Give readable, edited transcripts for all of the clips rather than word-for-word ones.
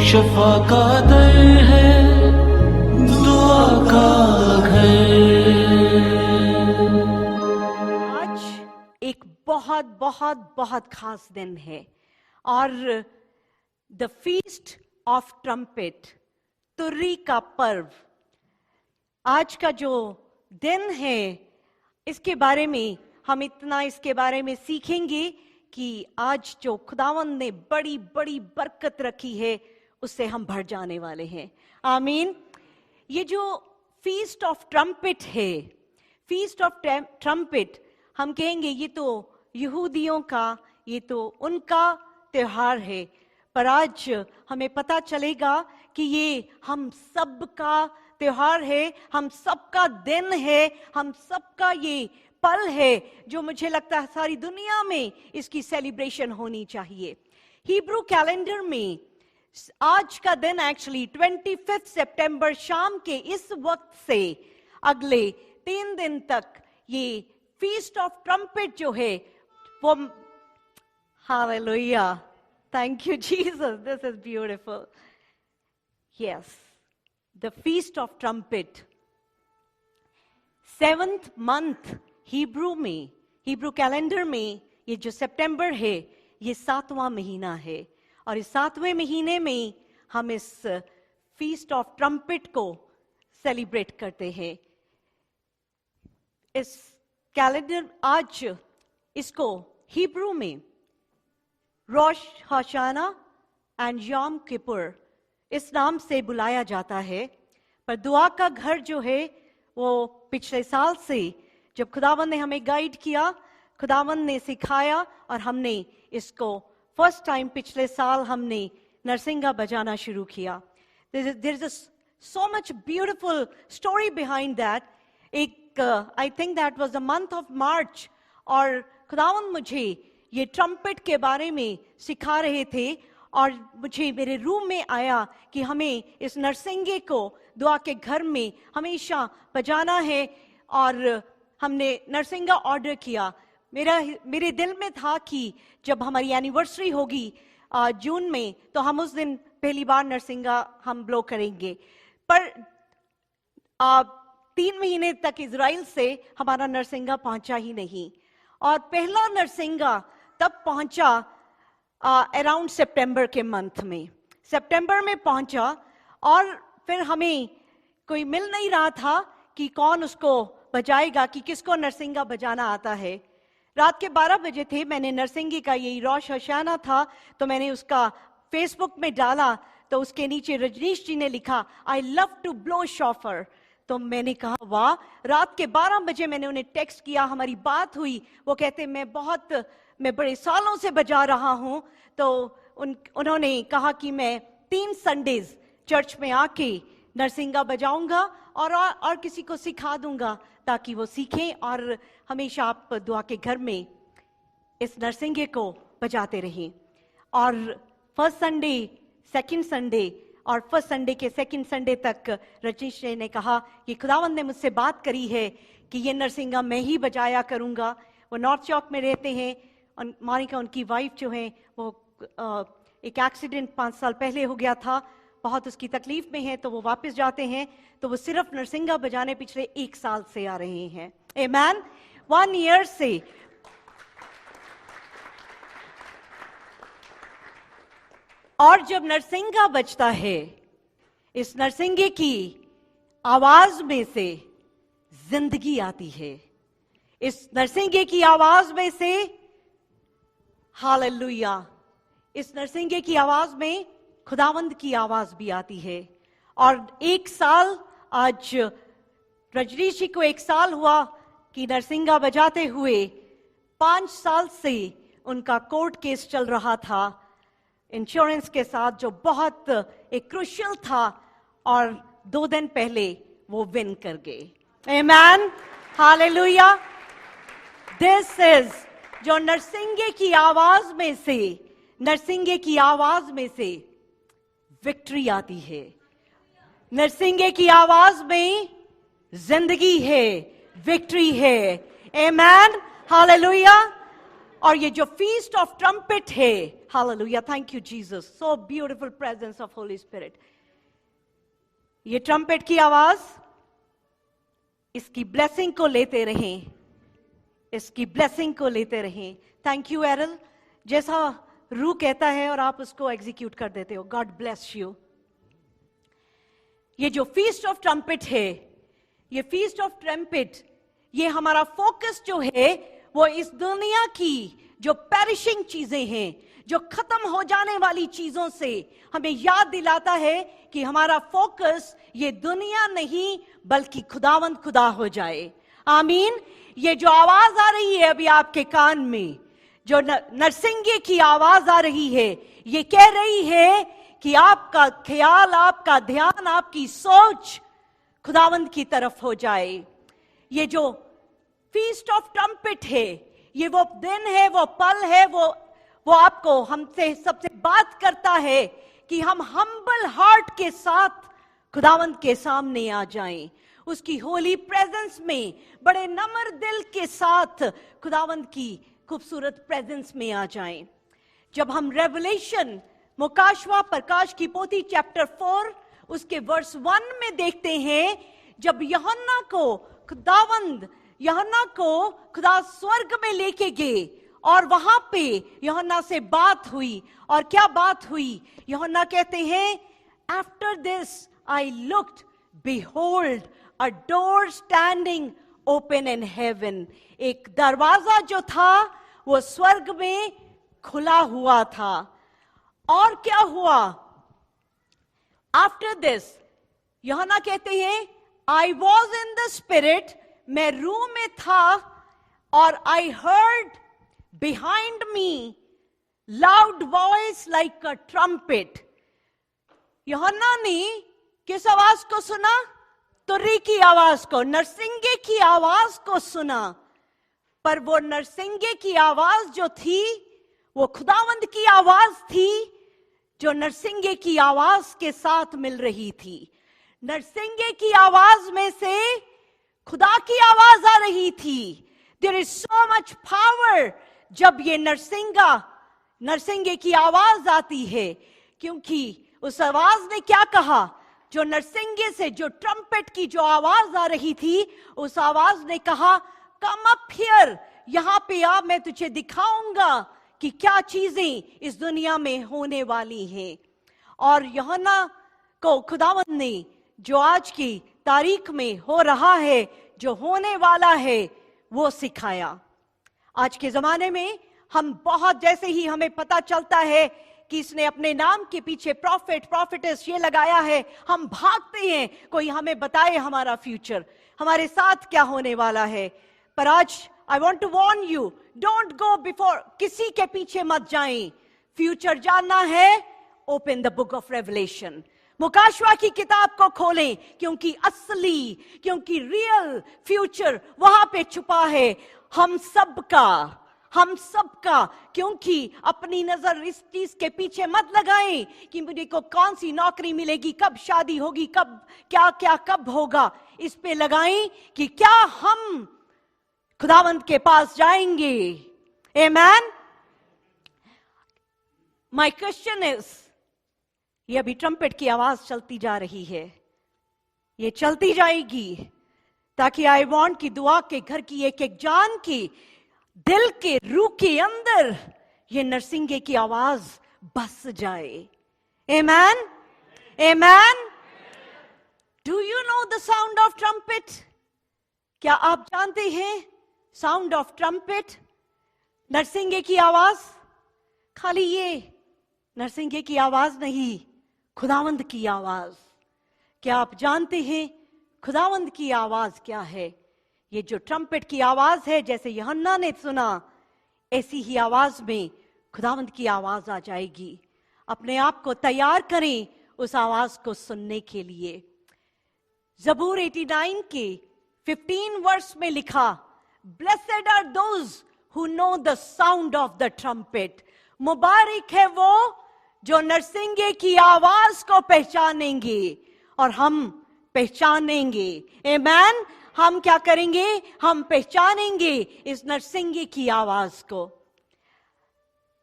शफा का दर है, दुआ का घर। आज एक बहुत बहुत बहुत खास दिन है और the feast of trumpet, Turri का पर्व। आज का जो दिन है इसके बारे में हम इतना इसके बारे में सीखेंगे कि आज जो खुदावंद ने बड़ी बड़ी बरकत रखी है उससे हम भर जाने वाले हैं। आमीन। ये जो फीस्ट ऑफ ट्रम्पेट है, फीस्ट ऑफ ट्रम्पेट, हम कहेंगे ये तो यहूदियों का, ये तो उनका त्योहार है, पर आज हमें पता चलेगा कि ये हम सबका त्योहार है, हम सबका दिन है, हम सबका ये पल है जो मुझे लगता है सारी दुनिया में इसकी सेलिब्रेशन होनी चाहिए। हिब्रू कैलेंडर में आज का दिन एक्चुअली 25 सितंबर शाम के इस वक्त से अगले 3 दिन तक ये फीस्ट ऑफ ट्रम्पेट जो है वो, hallelujah, thank you Jesus, this is beautiful. Yes, the feast of trumpet, 7th month Hebrew में, हिब्रू कैलेंडर में ये जो सितंबर है ये 7वां महीना है और इस 7वें महीने में हम इस फीस्ट ऑफ ट्रम्पेट को सेलिब्रेट करते हैं। इस कैलेंडर आज इसको हिब्रू में रोश हशाना एंड यॉम किपुर इस नाम से बुलाया जाता है, पर दुआ का घर जो है वो पिछले साल से जब खुदावंद ने हमें गाइड किया, खुदावंद ने सिखाया और हमने इसको फर्स्ट टाइम पिछले साल हमने नरसिंगा बजाना शुरू किया। There is so much beautiful story behind that. एक I think that was the month of March और खुदावंद मुझे ये ट्रम्पेट के बारे में सिखा रहे थे और मुझे मेरे रूम में आया कि हमें इस नरसिंगे को दुआ के घर में हमेशा बजाना है और हमने नरसिंगा ऑर्डर किया। मेरे दिल में था कि जब हमारी एनिवर्सरी होगी जून में तो हम उस दिन पहली बार नरसिंगा हम ब्लो करेंगे, पर 3 महीने तक इजराइल से हमारा नरसिंगा पहुंचा ही नहीं और पहला नरसिंगा तब पहुंचा अराउंड सितंबर के मंथ में, सितंबर में पहुंचा और फिर हमें कोई मिल नहीं रहा था कि कौन उसको बजाएगा, कि किसको नरसिंगा बजाना आता है। रात के 12 बजे थे, मैंने नरसिंगे का यही रोश हशाना था तो मैंने उसका फेसबुक में डाला तो उसके नीचे रजनीश जी ने लिखा I love to blow shofar. तो मैंने कहा वाह। रात के 12 बजे मैंने उन्हें टेक्स्ट किया, हमारी बात हुई, वो कहते मैं बड़े सालों से बजा रहा हूं। तो उन्होंने कहा कि मैं 3 संडेज चर्च में आके नरसिंगा बजाऊंगा और किसी को सिखा दूंगा ताकि वो सीखें और हमेशा आप दुआ के घर में इस नरसिंगे को बजाते रहें। और फर्स्ट संडे, सेकंड संडे और फर्स्ट संडे के सेकंड संडे तक रजनीश ने कहा कि खुदावंद ने मुझसे बात करी है कि ये नरसिंगा मैं ही बजाया करूंगा। वो नॉर्थ चौक में रहते हैं और मोनिका उनकी वाइफ जो है वो एक एक्सीडेंट 5 साल पहले हो गया था, बहुत उसकी तकलीफ में है तो वो वापस जाते हैं, तो वो सिर्फ नरसिंगा बजाने पिछले 1 साल से आ रहे हैं। आमीन। 1 ईयर से। और जब नरसिंगा बजता है, इस नरसिंगे की आवाज में से जिंदगी आती है, इस नरसिंगे की आवाज में से, हालेलुया, इस नरसिंगे की आवाज में खुदावंद की आवाज भी आती है। और 1 साल, आज रजनीश जी को 1 साल हुआ कि नरसिंगा बजाते हुए। 5 साल से उनका कोर्ट केस चल रहा था इंश्योरेंस के साथ, जो बहुत एक क्रूशियल था, और 2 दिन पहले वो विन कर गए। आमीन, हालेलुया। दिस इज जो नरसिंगे की आवाज में से, नरसिंगे की आवाज में से विक्ट्री आती है, नरसिंगे की आवाज में जिंदगी है, विक्ट्री है। आमीन, हालेलुया। और ये जो फीस्ट ऑफ ट्रम्पेट है, hallelujah, thank you Jesus, so beautiful presence of Holi spirit. ये ट्रम्पेट की आवाज, इसकी ब्लेसिंग को लेते रहें, इसकी ब्लेसिंग को लेते रहें। थैंक यू एरल, जैसा रू कहता है और आप उसको एग्जीक्यूट कर देते हो। God bless you. ये जो फीस्ट ऑफ ट्रम्पेट है, ये फीस्ट ऑफ ट्रम्पेट, ये हमारा फोकस जो है वो इस दुनिया की जो पेरिशिंग चीजें हैं, जो खत्म हो जाने वाली चीजों से हमें याद दिलाता है कि हमारा फोकस ये दुनिया नहीं बल्कि खुदावंद खुदा हो जाए। आमीन। ये जो आवाज आ रही है अभी आपके कान में, जो नरसिंगे की आवाज आ रही है, ये कह रही है कि आपका ख्याल, आपका ध्यान, आपकी सोच खुदावंद की तरफ हो जाए। ये जो फीस्ट ऑफ ट्रम्पेट है, ये वो दिन है, वो पल है, वो आपको हमसे सबसे बात करता है कि हम हम्बल हार्ट के साथ खुदावंद के सामने आ जाएं, उसकी होली प्रेजेंस में बड़े नम्र दिल के साथ खुदावंद की खूबसूरत प्रेजेंस में आ जाएं। जब हम रेवलेशन, मुकाशवा प्रकाश की पोथी चैप्टर 4 उसके वर्स 1 में देखते हैं, जब यूहन्ना को खुदा स्वर्ग में लेके गए और वहां पे यूहन्ना से बात हुई। और क्या बात हुई? यूहन्ना कहते हैं, after this I looked, behold a door standing open in heaven. एक दरवाजा जो था वो स्वर्ग में खुला हुआ था। और क्या हुआ? आफ्टर दिस यूहन्ना कहते हैं, I was in the spirit, मैं रूह में था, और I heard behind me loud voice like a trumpet. यूहन्ना ने किस आवाज को सुना? तुर्री की आवाज को, नरसिंगे की आवाज को सुना। पर वो नरसिंगे की आवाज जो थी वो खुदावंद की आवाज थी, जो नरसिंगे की आवाज के साथ मिल रही थी। नरसिंगे की आवाज में से खुदा की आवाज आ रही थी। There is so much power जब ये नरसिंगे की आवाज आती है, क्योंकि उस आवाज ने क्या कहा? जो नरसिंगे से, जो ट्रम्पेट की जो आवाज आ रही थी, उस आवाज ने कहा, कम अप हियर, यहां पे आ, मैं तुझे दिखाऊंगा कि क्या चीजें इस दुनिया में होने वाली हैं। और यूहन्ना को खुदावंद ने जो आज की तारीख में हो रहा है, जो होने वाला है, वो सिखाया। आज के जमाने में हम बहुत, जैसे ही हमें पता चलता है कि इसने अपने नाम के पीछे प्रॉफिट, प्रॉफिटेस ये लगाया है, हम भागते हैं कोई हमें बताए हमारा फ्यूचर, हमारे साथ क्या होने वाला है। पर आज I want to warn you, don't go before, किसी के पीछे मत जाएं। फ्यूचर जानना है, open the book of Revelation, मुकाशवा की किताब को खोलें, क्योंकि रियल फ्यूचर वहां पे छुपा है हम सबका। क्योंकि अपनी नजर इस चीज के पीछे मत लगाएं कि मुझे को कौन सी नौकरी मिलेगी, कब शादी होगी, कब क्या कब होगा। इस पे लगाएं कि क्या हम खुदावंद के पास जाएंगे। आमेन। माय क्वेश्चन इज, ये अभी ट्रम्पेट की आवाज चलती जा रही है, ये चलती जाएगी, ताकि आई वांट की दुआ के घर की एक एक जान की दिल के रूह के अंदर ये नरसिंगे की आवाज बस जाए। Amen, amen. Do you know the sound of trumpet? क्या आप जानते हैं साउंड ऑफ ट्रम्पेट? नरसिंगे की आवाज, खाली ये नरसिंगे की आवाज नहीं, खुदावंद की आवाज। क्या आप जानते हैं खुदावंद की आवाज क्या है? ये जो ट्रम्पेट की आवाज है, जैसे यूहन्ना ने सुना, ऐसी ही आवाज में खुदावंद की आवाज आ जाएगी। अपने आप को तैयार करें उस आवाज को सुनने के लिए। जबूर 89 के 15 वर्स में लिखा, blessed are those who know the sound of the trumpet. मुबारक है वो जो नरसिंगे की आवाज को पहचानेंगे, और हम पहचानेंगे। आमेन। हम क्या करेंगे? हम पहचानेंगे इस नरसिंगे की आवाज को।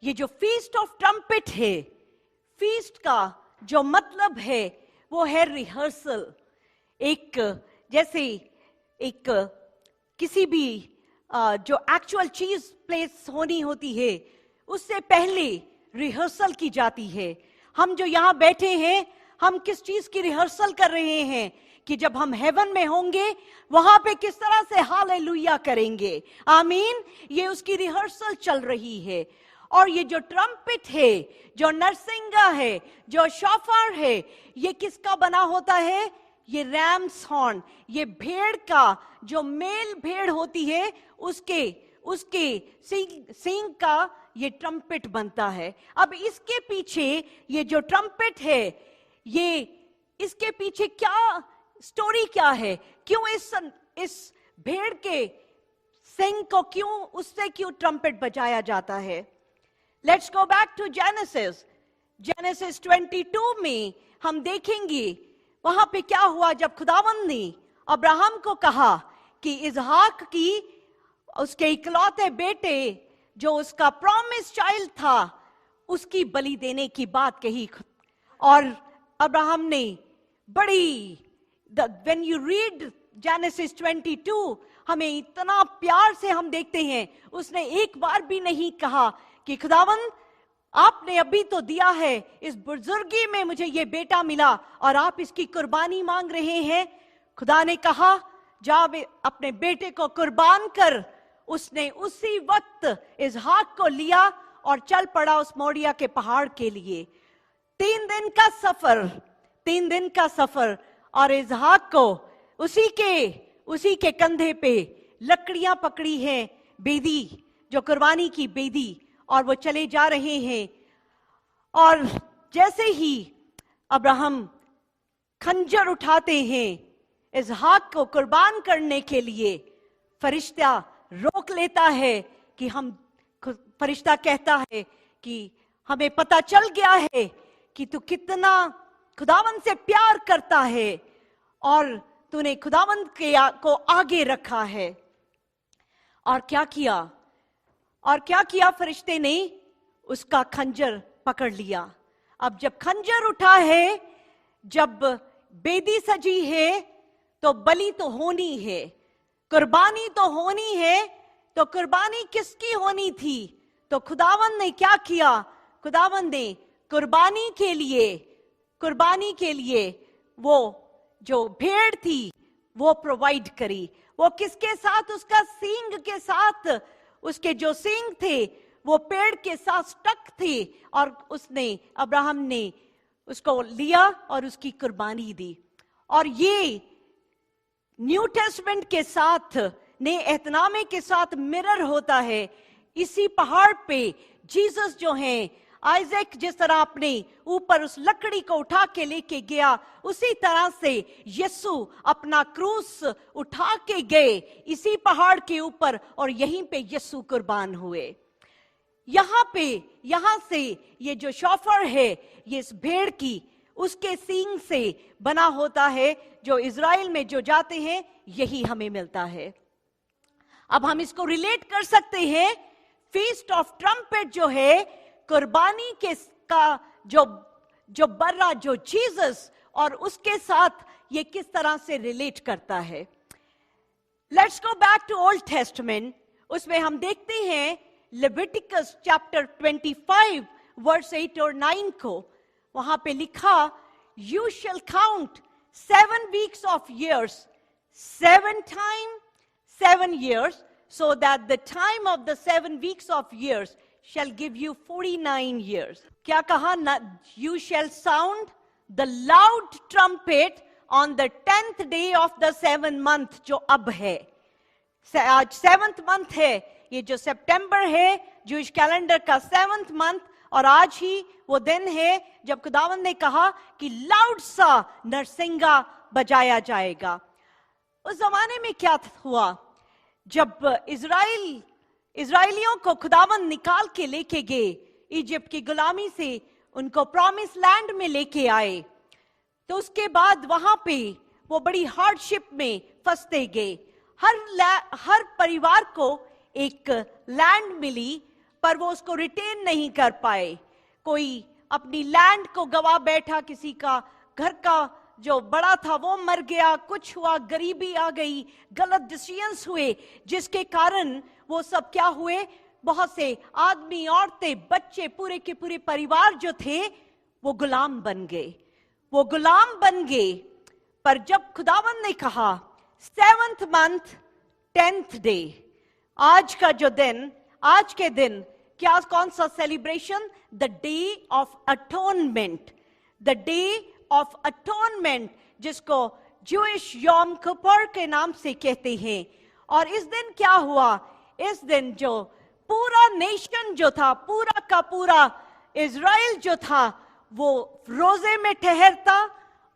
ये जो फीस्ट ऑफ ट्रम्पेट है, फीस्ट का जो मतलब है वो है रिहर्सल। एक जैसे एक किसी भी जो एक्चुअल चीज प्लेस होनी होती है उससे पहले रिहर्सल की जाती है। हम जो यहाँ बैठे हैं, हम किस चीज की रिहर्सल कर रहे हैं कि जब हम हेवन में होंगे वहां पे किस तरह से हालेलुया करेंगे। आमीन। ये उसकी रिहर्सल चल रही है। और ये जो ट्रम्पेट है, जो नरसिंगा है, जो शोफार है, ये किसका बना होता है? ये रैम्स हॉर्न, ये भेड़ का जो मेल भेड़ होती है उसके सींग का ये ट्रम्पेट बनता है। अब इसके पीछे ये जो ट्रम्पेट है, ये इसके पीछे क्या स्टोरी क्या है? क्यों इस भेड़ के सिंग को क्यों ट्रम्पेट बजाया जाता है? Let's go back to Genesis 22 में हम देखेंगे वहां पे क्या हुआ जब खुदावंद ने अब्राहम को कहा कि इसहाक की, उसके इकलौते बेटे जो उसका प्रॉमिस चाइल्ड था, उसकी बलि देने की बात कही। और अब्राहम ने बड़ी, व्हेन यू रीड जेनेसिस 22, हमें इतना प्यार से हम देखते हैं, उसने एक बार भी नहीं कहा कि खुदावंद आपने अभी तो दिया है, इस बुजुर्गी में मुझे ये बेटा मिला और आप इसकी कुर्बानी मांग रहे हैं। खुदा ने कहा जा अपने बेटे को कुर्बान कर। उसने उसी वक्त इसहाक को लिया और चल पड़ा उस मोरिया के पहाड़ के लिए। 3 दिन का सफर और इसहाक को उसी के कंधे पे लकड़ियां पकड़ी हैं, बेदी, जो कुर्बानी की बेदी, और वो चले जा रहे हैं। और जैसे ही अब्राहम खंजर उठाते हैं इसहाक को कुर्बान करने के लिए, फरिश्ता रोक लेता है कि फरिश्ता कहता है कि हमें पता चल गया है कि तू कितना खुदावंद से प्यार करता है और तूने खुदावंद को आगे रखा है। और क्या किया फरिश्ते ने? उसका खंजर पकड़ लिया। अब जब खंजर उठा है, जब बेदी सजी है, तो बलि तो होनी है, कुर्बानी तो होनी है। तो कुर्बानी किसकी होनी थी? तो खुदावंद ने क्या किया? खुदावंद ने कुर्बानी के लिए वो जो भेड़ थी वो प्रोवाइड करी। वो किसके साथ? उसका सींग के साथ। उसके जो सींग थे वो पेड़ के साथ स्टक थे और अब्राहम ने उसको लिया और उसकी कुर्बानी दी। और ये न्यू टेस्टमेंट के साथ, नए एहतनामे के साथ मिरर होता है। इसी पहाड़ पे जीसस जो हैं, आइजैक जिस तरह अपने ऊपर उस लकड़ी को उठा के लेके गया, उसी तरह से यीशु अपना क्रूस उठा के गए इसी पहाड़ के ऊपर, और यहीं पे यीशु कुर्बान हुए। यहां से ये जो शोफर है, ये इस भेड़ की, उसके सींग से बना होता है, जो इजराइल में जो जाते हैं यही हमें मिलता है। अब हम इसको रिलेट कर सकते हैं, फीस्ट ऑफ ट्रम्पेट जो है, कुर्बानी का जो बर्रा, जो जीसस, और उसके साथ ये किस तरह से रिलेट करता है। Let's go back to Old Testament. उसमें हम देखते हैं लेविटिकस चैप्टर 25 वर्स 8 और 9 को। वहां पे लिखा, you shall count 7 weeks of years, 7 times 7 years, so that the time of the 7 weeks of years shall give you 49 years. क्या कहा? You shall sound the loud trumpet on the 10th day of the 7th month, जो अब है। आज 7th month है, ये जो सितंबर है, जूश कैलेंडर का 7th month, और आज ही वो दिन है जब खुदावंद ने कहा कि लाउड सा नरसिंगा बजाया जाएगा। उस जमाने में क्या हुआ? जब इजराइलियों को खुदावंद निकाल के लेके गए, इजिप्ट की गुलामी से उनको प्रॉमिस लैंड में लेके आए, तो उसके बाद वहां पे वो बड़ी हार्डशिप में फंसते गए। हर परिवार को एक लैंड मिली, पर वो उसको रिटेन नहीं कर पाए। कोई अपनी लैंड को गवा बैठा, किसी का घर का जो बड़ा था वो मर गया, कुछ हुआ, गरीबी आ गई, गलत डिसीजंस हुए, जिसके कारण वो सब क्या हुए, बहुत से आदमी, औरतें, बच्चे, पूरे के पूरे परिवार जो थे वो गुलाम बन गए, वो गुलाम बन गए। पर जब खुदावन ने कहा 7th month 10th डे, आज का जो दिन, आज के दिन क्या, कौन सा celebration, the day of atonement, the day of atonement, जिसको ज्यूइश योम किपुर के नाम से कहते हैं। और इस दिन क्या हुआ, इस दिन जो पूरा नेशन जो था, पूरा का पूरा इजराइल जो था, वो रोजे में ठहरता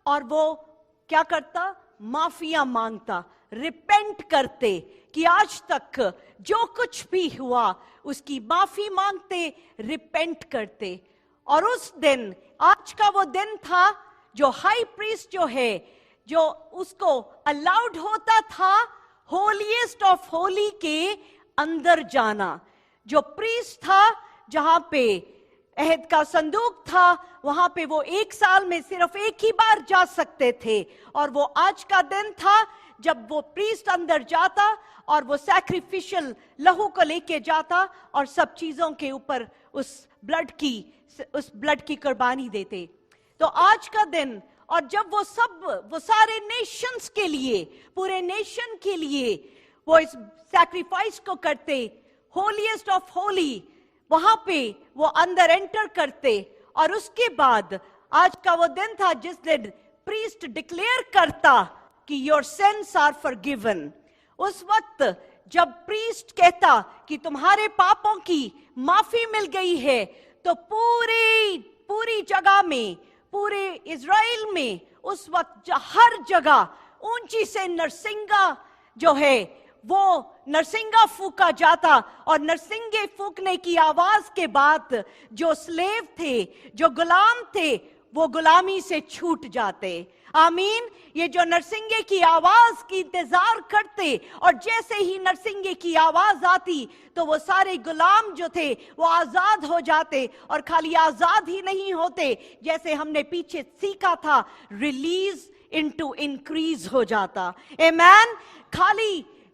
और वो क्या करता, माफिया मांगता, रिपेंट करते कि आज तक जो कुछ भी हुआ उसकी माफी मांगते, रिपेंट करते। और उस दिन, आज का वो दिन था जो हाई प्रीस्ट जो है, जो उसको अलाउड होता था होलीएस्ट ऑफ होली के अंदर जाना। जो प्रीस्ट था, जहां पे अहद का संदूक था, वहां पे वो 1 साल में सिर्फ एक ही बार जा सकते थे। और वो आज का दिन था जब वो प्रीस्ट अंदर जाता और वो सैक्रिफिशियल लहू को लेके जाता और सब चीजों के ऊपर उस ब्लड की कुर्बानी देते। तो आज का दिन, और जब वो सारे नेशंस के लिए, पूरे नेशन के लिए वो इस सैक्रिफाइस को करते, होलीएस्ट ऑफ होली, वहां पे वो अंदर एंटर करते। और उसके बाद आज का वो दिन था जिस दिन प्रीस्ट डिक्लेयर करता कि योर सिंस आर फॉरगिवन। उस वक्त जब प्रीस्ट कहता कि तुम्हारे पापों की माफी मिल गई है, तो पूरी जगह में, पूरे इजराइल में उस वक्त हर जगह ऊंची से नरसिंगा जो है वो नरसिंगा फूका जाता। और नरसिंगे फूकने की आवाज के बाद जो स्लेव थे, जो गुलाम थे, वो गुलामी से छूट जाते। आमीन। ये जो नरसिंगे की आवाज की इंतजार करते, और जैसे ही नरसिंगे की आवाज आती तो वो सारे गुलाम जो थे वो आजाद हो जाते। और खाली आजाद ही नहीं होते, जैसे हमने पीछे सीखा था, रिलीज इनटू इंक्रीज हो जाता। आमीन।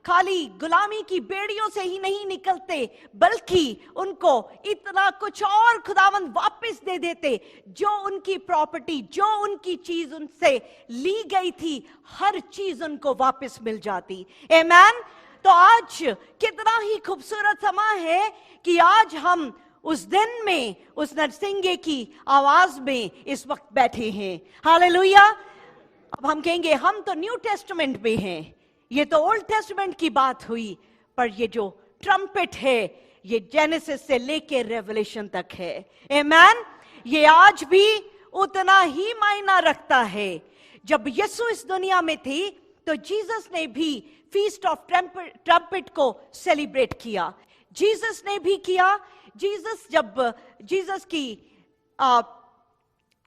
खाली गुलामी की बेड़ियों से ही नहीं निकलते, बल्कि उनको इतना कुछ और खुदावंद वापस दे देते, जो उनकी प्रॉपर्टी, जो उनकी चीज उनसे ली गई थी, हर चीज उनको वापस मिल जाती। आमीन। तो आज कितना ही खूबसूरत समय है कि आज हम उस दिन में, उस नरसिंगे की आवाज में इस वक्त बैठे हैं। हालेलुया। अब हम कहेंगे हम तो न्यू टेस्टामेंट में हैं, ये तो ओल्ड टेस्टामेंट की बात हुई, पर ये जो ट्रम्पेट है ये जेनेसिस से लेके रेवलेशन तक है। आमीन। ये आज भी उतना ही मायना रखता है। जब यीशु इस दुनिया में थी तो जीसस ने भी फीस्ट ऑफ ट्रम्पेट को सेलिब्रेट किया। जीसस ने भी किया। जीसस की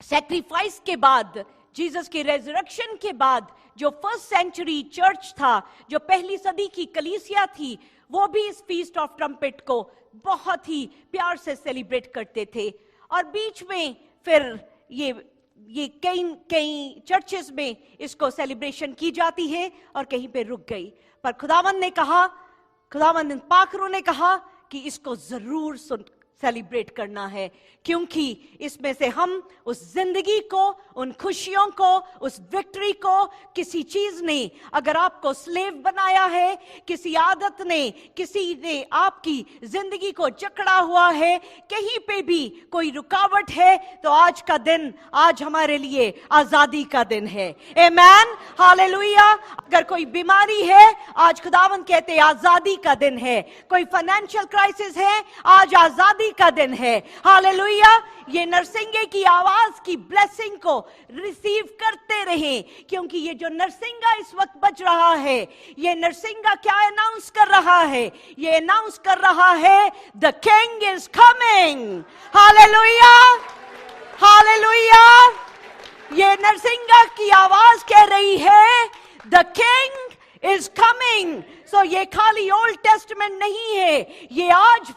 सैक्रिफाइस के बाद, जीसस की रेजरेक्शन के बाद जो फर्स्ट सेंचुरी चर्च था, जो पहली सदी की कलीसिया थी, वो भी इस फीस्ट ऑफ ट्रम्पेट को बहुत ही प्यार से सेलिब्रेट करते थे। और बीच में फिर ये कई चर्चेस में इसको सेलिब्रेशन की जाती है और कहीं पे रुक गई। पर खुदावंद पाखरू ने कहा कि इसको जरूर सेलिब्रेट करना है, क्योंकि इसमें से हम उस जिंदगी को, उन खुशियों को, उस विक्ट्री को, किसी चीज ने अगर आपको स्लेव बनाया है, किसी आदत ने, किसी ने आपकी जिंदगी को जकड़ा हुआ है, कहीं पे भी कोई रुकावट है, तो आज का दिन, आज हमारे लिए आजादी का दिन है। आमीन। हालेलुया। अगर कोई बीमारी है, आज खुदावंद कहते हैं आजादी का दिन है। कोई फाइनेंशियल क्राइसिस है, आज आजादी का दिन है। हालेलुया। ये नरसिंगे की आवाज की ब्लेसिंग को रिसीव करते रहे, क्योंकि ये जो नरसिंगा इस वक्त बज रहा है, ये नरसिंगा क्या अनाउंस कर रहा है? ये अनाउंस कर रहा है the king is coming. Hallelujah. Hallelujah. ये नरसिंगा की आवाज कह रही है द किंग इज कमिंग। सो ये खाली ओल्ड टेस्टमेंट नहीं है, ये आज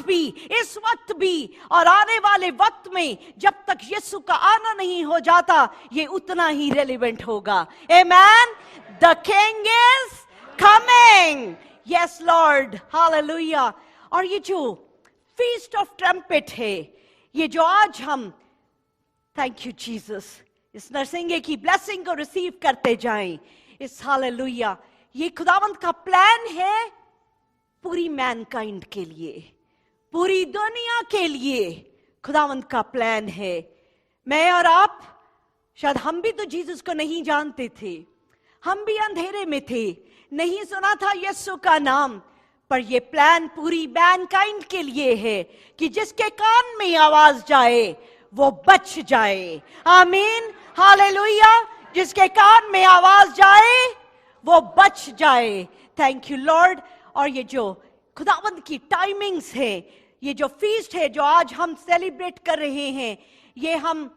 भी इस वक्त भी और आने वाले वक्त में जब तक यीशु का आना नहीं हो जाता ये उतना ही रेलेवेंट होगा। Amen. The king is coming. Yes Lord, hallelujah. और ये जो फीस्ट ऑफ ट्रम्पेट है, ये जो आज हम, थैंक यू जीसस, इस नरसिंगे की ब्लेसिंग को रिसीव करते जाएं, इस हालेलुया। ये खुदावंत का प्लान है पूरी मैनकाइंड के लिए, पूरी दुनिया के लिए खुदावंत का प्लान है। मैं और आप, शायद हम भी तो जीसस को नहीं जानते थे, हम भी अंधेरे में थे, नहीं सुना था यीशु का नाम, पर ये प्लान पूरी मैनकाइंड के लिए है कि जिसके कान में आवाज जाए वो बच जाए। आमीन, हालेलुया। जिसके कान में आवाज जाए वो बच जाए। Thank you Lord. और ये जो खुदावंत की टाइमिंग्स है, ये जो फीस्ट है जो आज हम सेलिब्रेट कर रहे हैं, ये हम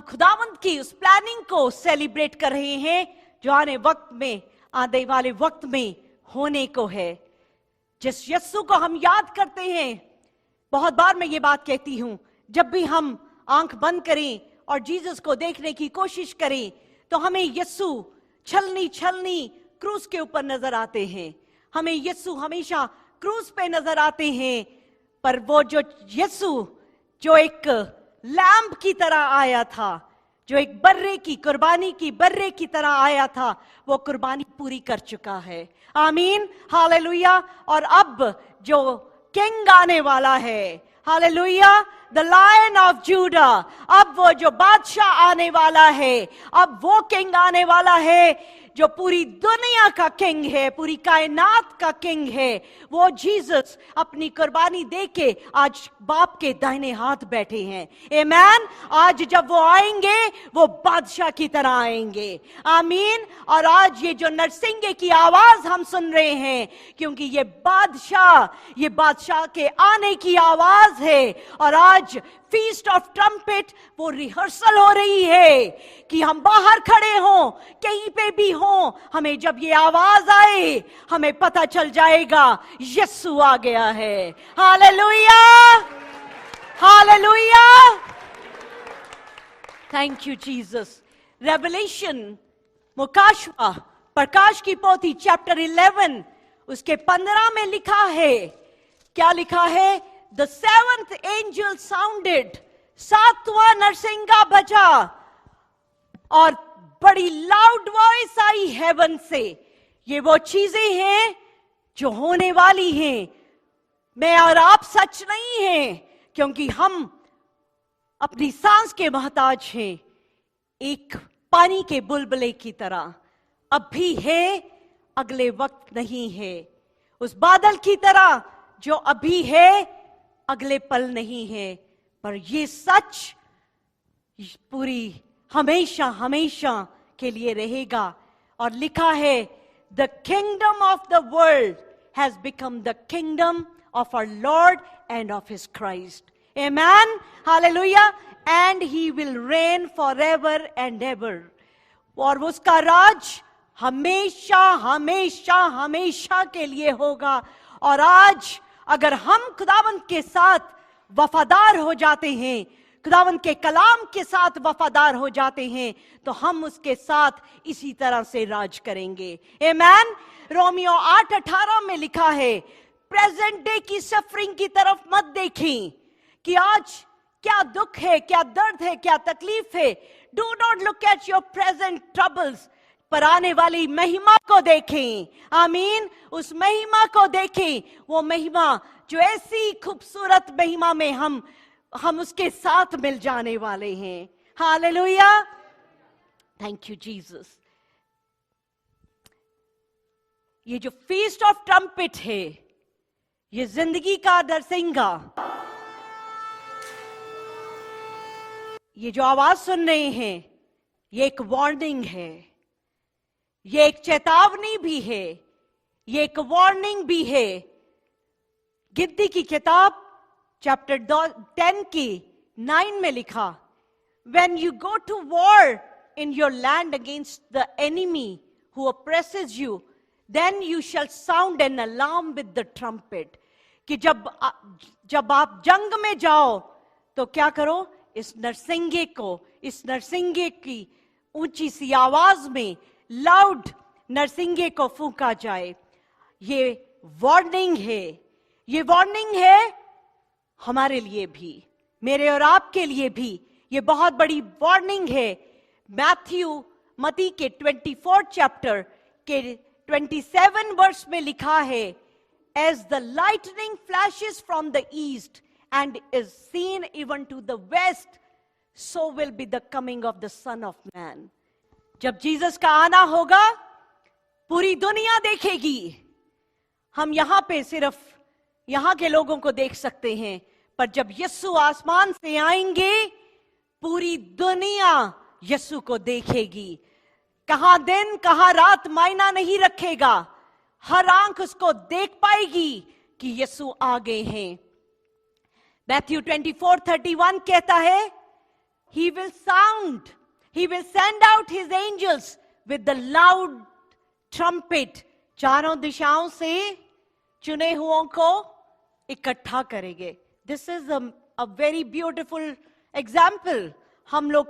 खुदावंत की उस प्लानिंग को सेलिब्रेट कर रहे हैं जो आने वक्त में, आने वाले वक्त में होने को है। जिस यीशु को हम याद करते हैं, बहुत बार मैं ये बात कहती हूं, जब भी हम आंख बंद करें और जीसस को देखने की कोशिश करें तो हमें यीशु छलनी क्रूस के ऊपर नजर आते हैं, हमें यीशु हमेशा क्रूस पे नजर आते हैं। पर वो जो यीशु जो एक लैम्प की तरह आया था, जो एक बर्रे की कुर्बानी की बर्रे की तरह आया था, वो कुर्बानी पूरी कर चुका है। आमीन, हालेलुया। और अब जो किंग आने वाला है, hallelujah, the lion of Judah, अब वो जो बादशाह आने वाला है, अब वो किंग आने वाला है जो पूरी दुनिया का किंग है, पूरी कायनात का किंग है। वो जीसस अपनी कुर्बानी देके आज बाप के दाहिने हाथ बैठे हैं। आमीन। आज जब वो आएंगे वो बादशाह की तरह आएंगे। आमीन। और आज ये जो नरसिंगे की आवाज हम सुन रहे हैं, क्योंकि ये बादशाह के आने की आवाज है। और आज फीस्ट ऑफ ट्रम्पेट वो रिहर्सल हो रही है कि हम बाहर खड़े हों, कहीं पे भी हों, हमें जब ये आवाज आए हमें पता चल जाएगा यीशु आ गया है। Hallelujah, hallelujah. Thank you Jesus. Revelation, मुकाशवा, प्रकाश की पोथी चैप्टर 11 उसके 15 में लिखा है, क्या लिखा है? The seventh angel sounded, सातवां नरसिंगा बजा और बड़ी लाउड वॉइस आई हेवन से। ये वो चीजें हैं जो होने वाली हैं। मैं और आप सच नहीं हैं, क्योंकि हम अपनी सांस के मोहताज हैं, एक पानी के बुलबुले की तरह। अब भी है, अगले वक्त नहीं है। उस बादल की तरह जो अभी है, अगले पल नहीं है। पर ये सच पूरी हमेशा हमेशा के लिए रहेगा। और लिखा है, the kingdom of the world has become the kingdom of our Lord and of his Christ. Amen, hallelujah. And he will reign forever and ever. और उसका राज हमेशा हमेशा हमेशा के लिए होगा। और आज अगर हम खुदावंत के साथ वफादार हो जाते हैं, खुदावंत के कलाम के साथ वफादार हो जाते हैं, तो हम उसके साथ इसी तरह से राज करेंगे। आमेन। रोमियो 8:18 में लिखा है, प्रेजेंट डे की सफरिंग की तरफ मत देखें कि आज क्या दुख है, क्या दर्द है, क्या तकलीफ है। Do not look at your present troubles, पर आने वाली महिमा को देखें। आमीन। उस महिमा को देखें, वो महिमा जो ऐसी खूबसूरत महिमा में हम उसके साथ मिल जाने वाले हैं। हालेलुया। Thank you Jesus. ये जो फीस्ट ऑफ ट्रम्पेट है, ये जिंदगी का नरसिंगा, ये जो आवाज सुन रहे हैं, ये एक वार्निंग है, ये एक चेतावनी भी है, ये एक वार्निंग भी है। गिनती की किताब चैप्टर 10 की 9 में लिखा, When you go to war in your land against the enemy who oppresses you, then you shall sound an alarm with the trumpet. कि जब आप जंग में जाओ तो क्या करो, इस नरसिंगे की ऊंची सी आवाज में लाउड नरसिंगे को फूंका जाए। ये वार्निंग है हमारे लिए भी, मेरे और आपके लिए भी ये बहुत बड़ी वार्निंग है। मती के 24 चैप्टर के 27 वर्स में लिखा है, as the lightning flashes from the east and is seen even to the west, so will be the coming of the Son of Man. जब जीसस का आना होगा पूरी दुनिया देखेगी। हम यहां पे सिर्फ यहां के लोगों को देख सकते हैं, पर जब यीशु आसमान से आएंगे पूरी दुनिया यीशु को देखेगी। कहां दिन कहां रात मायना नहीं रखेगा, हर आंख उसको देख पाएगी कि यीशु आ गए हैं। मैथ्यू 24:31 कहता है, he will send out his angels with the loud trumpet. चारों दिशाओं से चुने हुओं को इकट्ठा करेंगे। This is a very beautiful example. हम लोग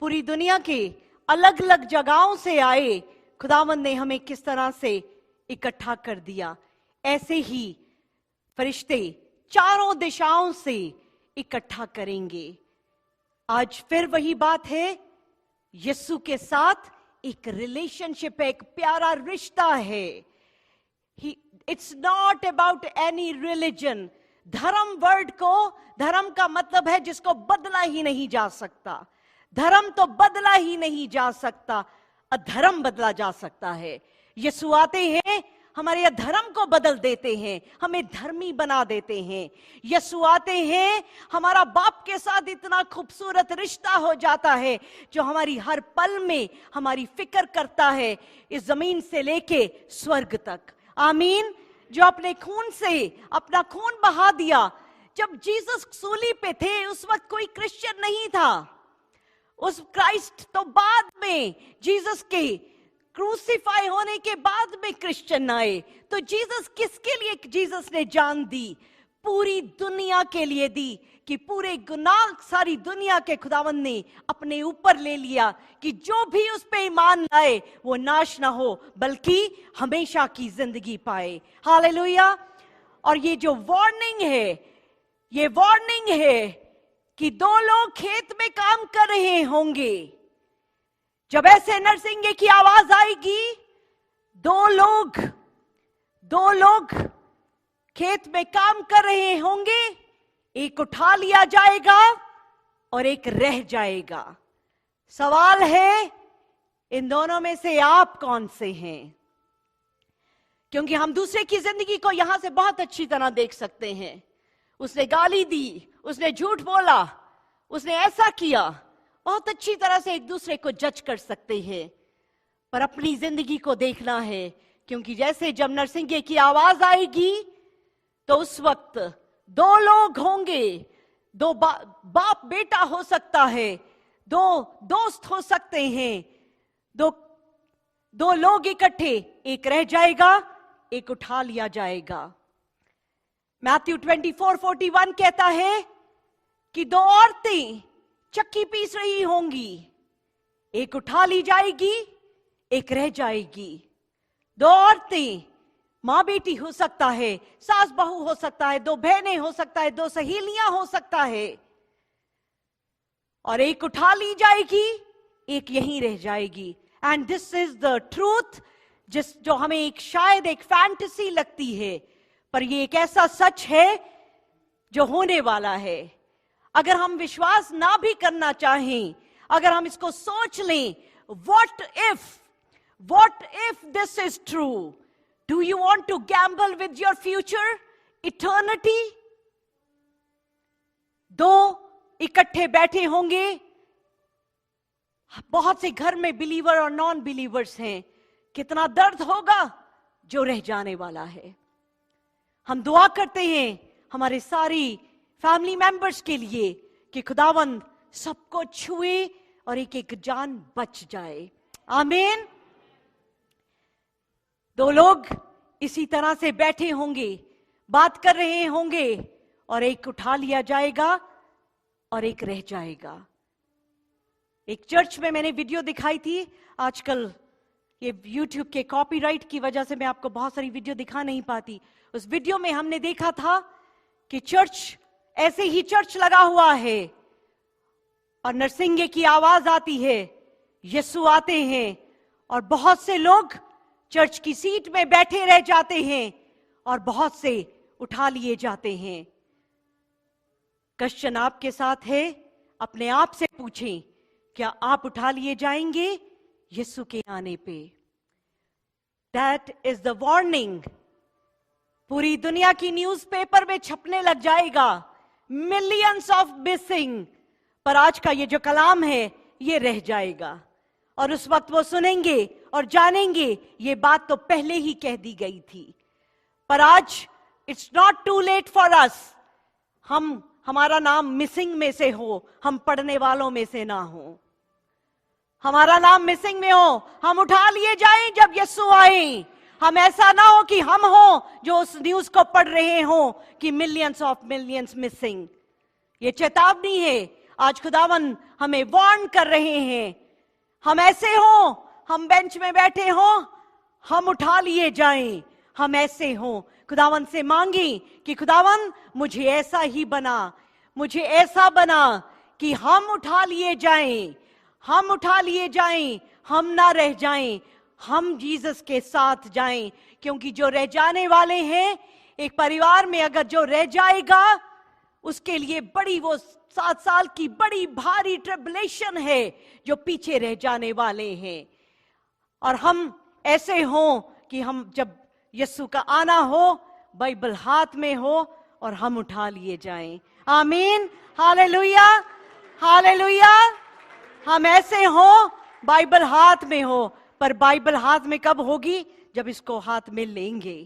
पूरी दुनिया के अलग अलग जगहों से आए, खुदावंद ने हमें किस तरह से इकट्ठा कर दिया। ऐसे ही फरिश्ते चारों दिशाओं से इकट्ठा करेंगे। आज फिर वही बात है, यीशु के साथ एक रिलेशनशिप है, एक प्यारा रिश्ता है। It's not about any religion. धर्म वर्ड को, धर्म का मतलब है जिसको बदला ही नहीं जा सकता। धर्म तो बदला ही नहीं जा सकता, अधर्म बदला जा सकता है। यीशु आते हैं, हमारे अधर्म को बदल देते हैं, हमें धर्मी बना देते हैं। यीशु आते हैं, हमारा बाप के साथ इतना खूबसूरत रिश्ता हो जाता है जो हमारी हर पल में हमारी फिक्र करता है, इस जमीन से लेके स्वर्ग तक। आमीन। जो अपने खून से अपना खून बहा दिया। जब जीसस सूली पे थे उस वक्त कोई क्रिश्चियन नहीं था। उस क्राइस्ट तो बाद में, जीसस के क्रूसीफाई होने के बाद में क्रिश्चियन आए। तो जीसस किसके लिए जीसस ने जान दी? पूरी दुनिया के लिए दी, कि पूरे गुनाह सारी दुनिया के खुदावंद ने अपने ऊपर ले लिया, कि जो भी उस पे ईमान लाए वो नाश ना हो बल्कि हमेशा की जिंदगी पाए। हालेलुया। और ये जो वार्निंग है, ये वार्निंग है कि दो लोग खेत में काम कर रहे होंगे। जब ऐसे नरसिंगे की आवाज आएगी, दो लोग खेत में काम कर रहे होंगे, एक उठा लिया जाएगा और एक रह जाएगा। सवाल है, इन दोनों में से आप कौन से हैं? क्योंकि हम दूसरे की जिंदगी को यहां से बहुत अच्छी तरह देख सकते हैं। उसने गाली दी, उसने झूठ बोला, उसने ऐसा किया, बहुत अच्छी तरह से एक दूसरे को जज कर सकते हैं। पर अपनी जिंदगी को देखना है, क्योंकि जैसे जब नरसिंगे की आवाज आएगी तो उस वक्त दो लोग होंगे। दो बाप बेटा हो सकता है, दो दोस्त हो सकते हैं, दो लोग इकट्ठे, एक रह जाएगा, एक उठा लिया जाएगा। मैथ्यू 24:41 कहता है कि दो औरतें चक्की पीस रही होंगी, एक उठा ली जाएगी, एक रह जाएगी। दो औरतें, मां बेटी हो सकता है, सास बहू हो सकता है, दो बहनें हो सकता है, दो सहेलियां हो सकता है, और एक उठा ली जाएगी, एक यहीं रह जाएगी। And this is the truth, जो हमें शायद एक फैंटेसी लगती है, पर ये एक ऐसा सच है जो होने वाला है। अगर हम विश्वास ना भी करना चाहें, अगर हम इसको सोच लें, what if this is true? Do you want to gamble with your future, eternity? दो इकट्ठे बैठे होंगे, बहुत से घर में बिलीवर और नॉन बिलीवर्स हैं। कितना दर्द होगा जो रह जाने वाला है। हम दुआ करते हैं हमारे सारी फैमिली मेंबर्स के लिए कि खुदावंद सबको छुए और एक एक जान बच जाए। आमीन। दो लोग इसी तरह से बैठे होंगे, बात कर रहे होंगे, और एक उठा लिया जाएगा और एक रह जाएगा। एक चर्च में मैंने वीडियो दिखाई थी। आजकल ये YouTube के कॉपीराइट की वजह से मैं आपको बहुत सारी वीडियो दिखा नहीं पाती। उस वीडियो में हमने देखा था कि चर्च, ऐसे ही चर्च लगा हुआ है और नरसिंगे की आवाज आती है, यीशु आते हैं और बहुत से लोग चर्च की सीट में बैठे रह जाते हैं और बहुत से उठा लिए जाते हैं। क्वेश्चन आपके साथ है, अपने आप से पूछें, क्या आप उठा लिए जाएंगे यीशु के आने पे? That is the warning. पूरी दुनिया की न्यूज़पेपर में छपने लग जाएगा, मिलियंस ऑफ मिसिंग, पर आज का ये जो कलाम है ये रह जाएगा। और उस वक्त वो सुनेंगे और जानेंगे ये बात तो पहले ही कह दी गई थी। पर आज it's not too late for us. हमारा नाम मिसिंग में से हो, हम पढ़ने वालों में से ना हो। हमारा नाम मिसिंग में हो, हम उठा लिए जाएं जब यीशु आए। हम ऐसा ना हो कि हम हो जो उस न्यूज को पढ़ रहे हो कि मिलियंस ऑफ मिलियंस मिसिंग। ये चेतावनी है। आज खुदावन हमें वार्न कर रहे हैं। हम ऐसे हो, हम बेंच में बैठे हो, हम उठा लिए जाएं। हम ऐसे हो, खुदावन से मांगे कि खुदावन मुझे ऐसा ही बना, मुझे ऐसा बना कि हम उठा लिए जाएं, हम उठा लिए जाएं, हम ना रह जाएं, हम जीसस के साथ जाएं। क्योंकि जो रह जाने वाले हैं, एक परिवार में अगर जो रह जाएगा उसके लिए बड़ी, वो 7 साल की बड़ी भारी ट्रिबुलेशन है जो पीछे रह जाने वाले हैं। और हम ऐसे हों कि हम जब यीशु का आना हो, बाइबल हाथ में हो और हम उठा लिए जाएं। आमीन, हालेलुया, हालेलुया। हम ऐसे हो, बाइबल हाथ में हो, पर बाइबल हाथ में कब होगी? जब इसको हाथ में लेंगे।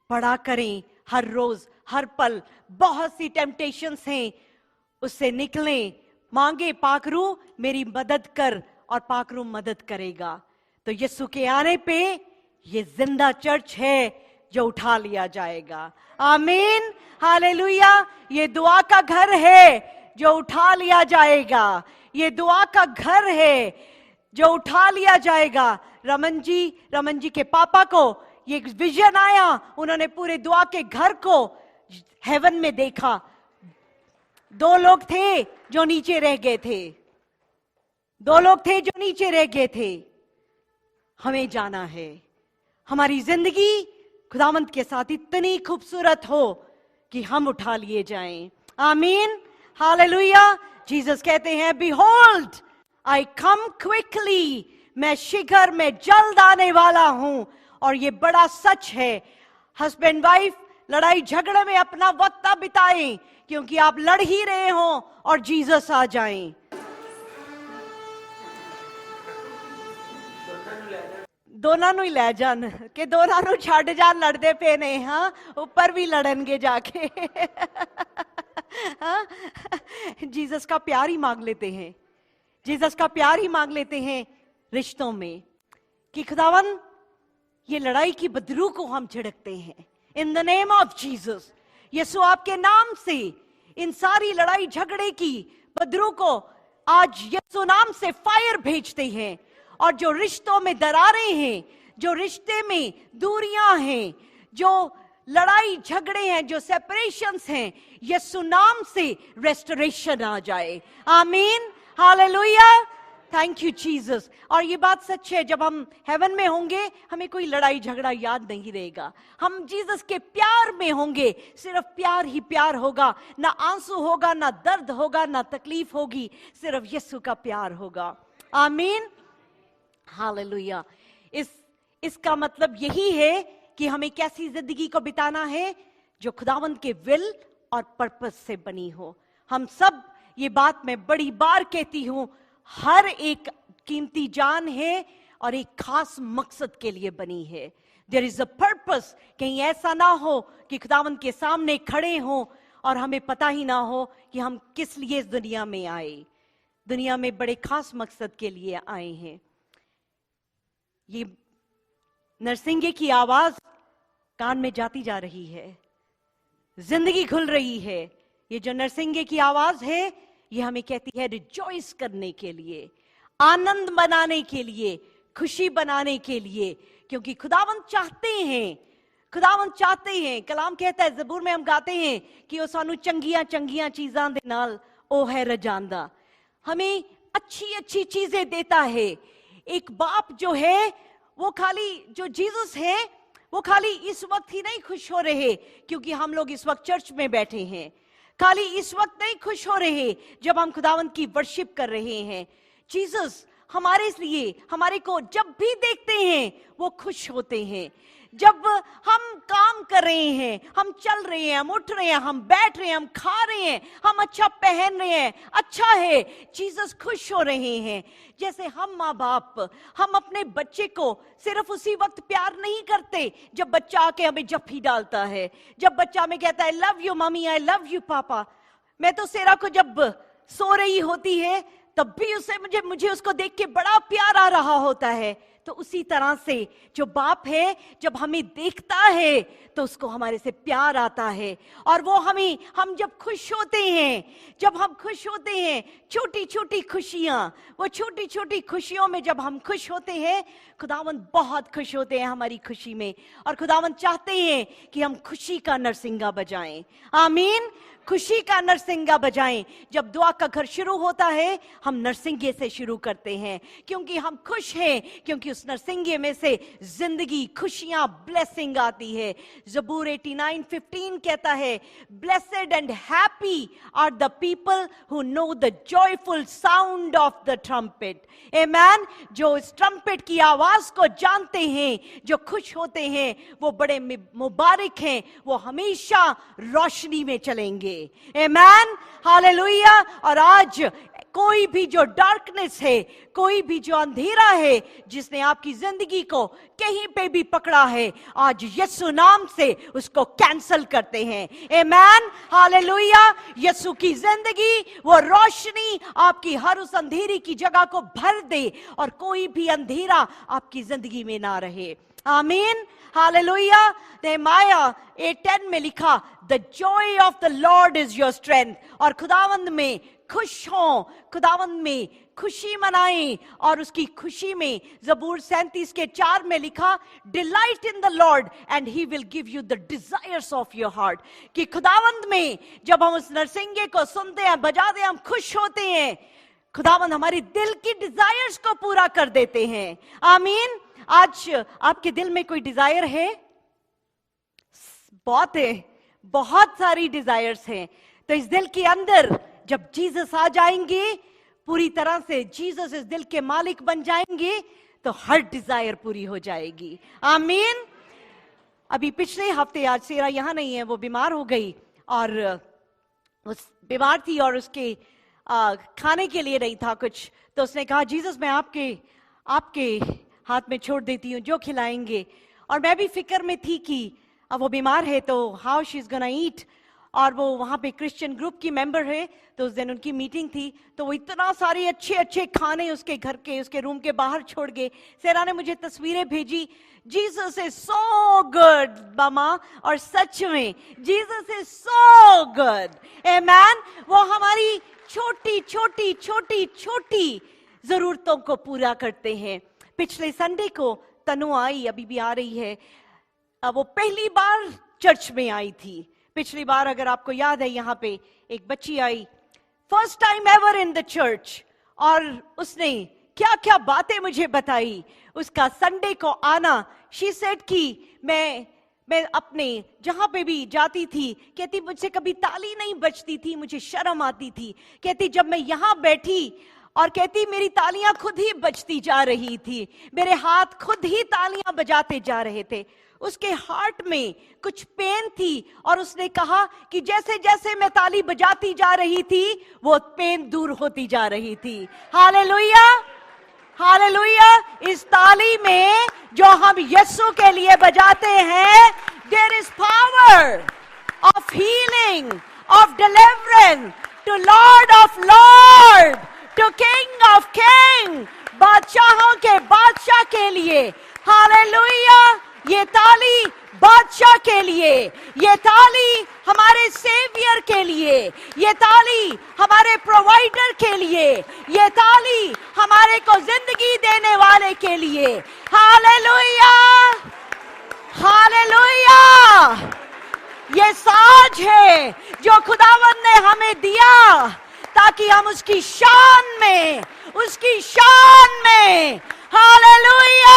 पढ़ा करें हर रोज, हर पल। बहुत सी टेम्पटेशंस हैं, उससे निकलें। मांगे, पाकरू मेरी मदद कर, और पाकरू मदद करेगा। तो यीशु के आने पे ये जिंदा चर्च है जो उठा लिया जाएगा। आमीन, हालेलुया। ये दुआ का घर है जो उठा लिया जाएगा। ये दुआ का घर है जो उठा लिया जाएगा। रमन जी के पापा को ये विजन आया, उन्होंने पूरे दुआ के घर को हेवन में देखा। 2 लोग थे जो नीचे रह गए थे, 2 लोग थे जो नीचे रह गए थे। हमें जाना है, हमारी जिंदगी खुदावंत के साथ इतनी खूबसूरत हो कि हम उठा लिए जाएं। आमीन, हालेलुया। जीसस कहते हैं, बिहोल्ड आई कम क्विकली, मैं शीघ्र में जल्द आने वाला हूं। और ये बड़ा सच है। हस्बैंड वाइफ लड़ाई झगड़े में अपना वक्त ना बिताएं, क्योंकि आप लड़ ही रहे हो और जीसस आ जाएं। दोनों ਨੂੰ ਲੈ ਜਾਣ ਕਿ ਦੋਨਾਂ ਨੂੰ ਛੱਡ ਜਾਣ, ਲੜਦੇ ਪਏ ਨੇ। ਹਾਂ, ਉੱਪਰ ਵੀ ਲੜਨਗੇ जाके। हाँ, जीसस का प्यार ही मांग लेते हैं, जीसस का प्यार ही मांग लेते हैं रिश्तों में, कि खुदावन ये लड़ाई की बदरू को हम झिड़कते हैं in the name of Jesus. यीशु आपके नाम से इन सारी लड़ाई झगड़े की बदरू को आज यीशु नाम से फायर भेजते हैं। और जो रिश्तों में दरारें हैं, जो रिश्ते में दूरियां हैं, जो लड़ाई झगड़े हैं, जो सेपरेशंस हैं, यीशु नाम से रेस्टोरेशन आ जाए। आमीन, हालेलुया, थैंक यू जीसस। और ये बात सच है, जब हम हेवन में होंगे हमें कोई लड़ाई झगड़ा याद नहीं रहेगा। हम जीसस के प्यार में होंगे, सिर्फ प्यार ही प्यार होगा। ना आंसू होगा, ना दर्द होगा, ना तकलीफ होगी, सिर्फ यीशु का प्यार होगा। आमीन, हालेलुया। इसका मतलब यही है कि हमें कैसी जिंदगी को बिताना है जो खुदावंद के विल और पर्पस से बनी हो। हम सब, ये बात मैं बड़ी बार कहती हूं, हर एक कीमती जान है और एक खास मकसद के लिए बनी है। There is a purpose. कहीं ऐसा ना हो कि खुदावंद के सामने खड़े हो और हमें पता ही ना हो कि हम किस लिए इस दुनिया में आए। दुनिया में बड़े खास मकसद के लिए आए हैं। ये नरसिंगे की आवाज कान में जाती जा रही है, जिंदगी खुल रही है। ये जो नरसिंगे की आवाज है, ये हमें कहती है रिजॉइस करने के लिए, आनंद मनाने के लिए, खुशी बनाने के लिए, क्योंकि खुदावंद चाहते हैं। कलाम कहता है, ज़बूर में हम गाते हैं कि वो सानू चंगियां चंगियां चीजां दे नाल ओ है रजांदा, हमें अच्छी अच्छी चीजें देता है। एक बाप जो है, वो खाली जो जीसस है, वो खाली इस वक्त ही नहीं खुश हो रहे क्योंकि हम लोग इस वक्त चर्च में बैठे हैं, खाली इस वक्त नहीं खुश हो रहे जब हम खुदावंद की वर्शिप कर रहे हैं। जीसस हमारे लिए, हमारे को जब भी देखते हैं वो खुश होते हैं। जब हम काम कर रहे हैं, हम चल रहे हैं, हम उठ रहे हैं, हम बैठ रहे हैं, हम खा रहे हैं, हम अच्छा पहन रहे हैं, अच्छा है, जीसस खुश हो रहे हैं। जैसे हम माँ बाप, हम अपने बच्चे को सिर्फ उसी वक्त प्यार नहीं करते जब बच्चा आके हमें जफ्फी डालता है, जब बच्चा हमें कहता है I love you mummy, I love you पापा। मैं तो सेरा को जब सो रही होती है तब भी उसे मुझे उसको देख के बड़ा प्यार आ रहा होता है। तो उसी तरह से जो बाप है, जब हमें देखता है तो उसको हमारे से प्यार आता है। और वो हम जब खुश होते हैं, जब हम खुश होते हैं, छोटी छोटी खुशियां, वो छोटी छोटी खुशियों में जब हम खुश होते हैं, खुदावंद बहुत खुश होते हैं हमारी खुशी में। और खुदावंद चाहते हैं कि हम खुशी का नरसिंगा बजाएं। आमीन, खुशी का नरसिंगा बजाएं। जब दुआ का घर शुरू होता है, हम नरसिंगे से शुरू करते हैं, क्योंकि हम खुश हैं, क्योंकि उस नरसिंगे में से जिंदगी, खुशियां, ब्लेसिंग आती है। ज़बूर 89:15 कहता है, blessed and happy are the people who know the joyful sound of the trumpet. आमीन, जो इस ट्रम्पेट की आवाज को जानते हैं, जो खुश होते हैं, वो बड़े मुबारक हैं, वो हमेशा रोशनी में चलेंगे। आमीन, हालेलुया। और आज कोई भी जो डार्कनेस है, कोई भी जो अंधेरा है, जिसने आपकी जिंदगी को कहीं पे भी पकड़ा है, आज यीशु नाम से उसको कैंसल करते हैं। आमीन, हालेलुया। यीशु की जिंदगी, वो रोशनी आपकी हर उस अंधेरी की जगह को भर दे और कोई भी अंधेरा आपकी जिंदगी में ना रहे। आमीन, हालेलुया। नेहमाया 8:10 में लिखा, the joy of the Lord is your strength. और खुदावंद में खुश हो, खुदावंद में खुशी मनाएं। और उसकी खुशी में ज़बूर 37:4 में लिखा, delight in the Lord and he will give you the desires of your heart. कि खुदावंद में जब हम उस नरसिंगे को सुनते हैं, बजाते हैं, हम खुश होते हैं, खुदावंद हमारी दिल की डिजायर्स को पूरा कर देते हैं। आमीन। आज आपके दिल में कोई डिजायर है? बहुत है, बहुत सारी डिजायर्स हैं। तो इस दिल के अंदर जब जीसस आ जाएंगे, पूरी तरह से जीसस इस दिल के मालिक बन जाएंगे, तो हर डिजायर पूरी हो जाएगी। आमीन। अभी पिछले हफ्ते, आज सेरा यहां नहीं है, वो बीमार हो गई और उस बीमार थी और उसके खाने के लिए नहीं था कुछ, तो उसने कहा जीसस मैं आपके हाथ में छोड़ देती हूँ, जो खिलाएंगे। और मैं भी फिक्र में थी कि अब वो बीमार है तो हाउ शी इज गोना ईट। और वो वहाँ पे क्रिश्चियन ग्रुप की मेंबर है, तो उस दिन उनकी मीटिंग थी, तो वो इतना सारे अच्छे अच्छे खाने उसके घर के, उसके रूम के बाहर छोड़ गए। सेरा ने मुझे तस्वीरें भेजी, जीसस इज सो गुड मामा। और सच में जीसस इज सो गुड। आमीन। वो हमारी छोटी छोटी छोटी छोटी जरूरतों को पूरा करते हैं। पिछले संडे को तनु आई, अभी भी आ रही है, वो पहली बार चर्च में आई थी। पिछली बार अगर आपको याद है, यहाँ पे एक बच्ची आई, first time ever in the church, और उसने क्या क्या बातें मुझे बताई। उसका संडे को आना, शी सेड कि मैं अपने जहां पे भी जाती थी, कहती मुझसे कभी ताली नहीं बजती थी, मुझे शर्म आती थी। कहती जब मैं यहां बैठी, और कहती मेरी तालियां खुद ही बजती जा रही थी, मेरे हाथ खुद ही तालियां बजाते जा रहे थे। उसके हार्ट में कुछ पेन थी, और उसने कहा कि जैसे जैसे मैं ताली बजाती जा रही थी, वो पेन दूर होती जा रही थी। Hallelujah, hallelujah. इस ताली में जो हम यीशु के लिए बजाते हैं, there is power of healing, of deliverance, to Lord of Lord, to king of king, बादशाहों के बादशाह के लिए हालेलुया। ये ताली बादशाह के लिए, ये ताली हमारे सेवियर के लिए, ये ताली हमारे प्रोवाइडर के लिए, ये ताली हमारे को जिंदगी देने वाले के लिए। Hallelujah, hallelujah. ये साज है जो खुदावन ने हमें दिया ताकि हम उसकी शान में, उसकी शान में, हालेलुया,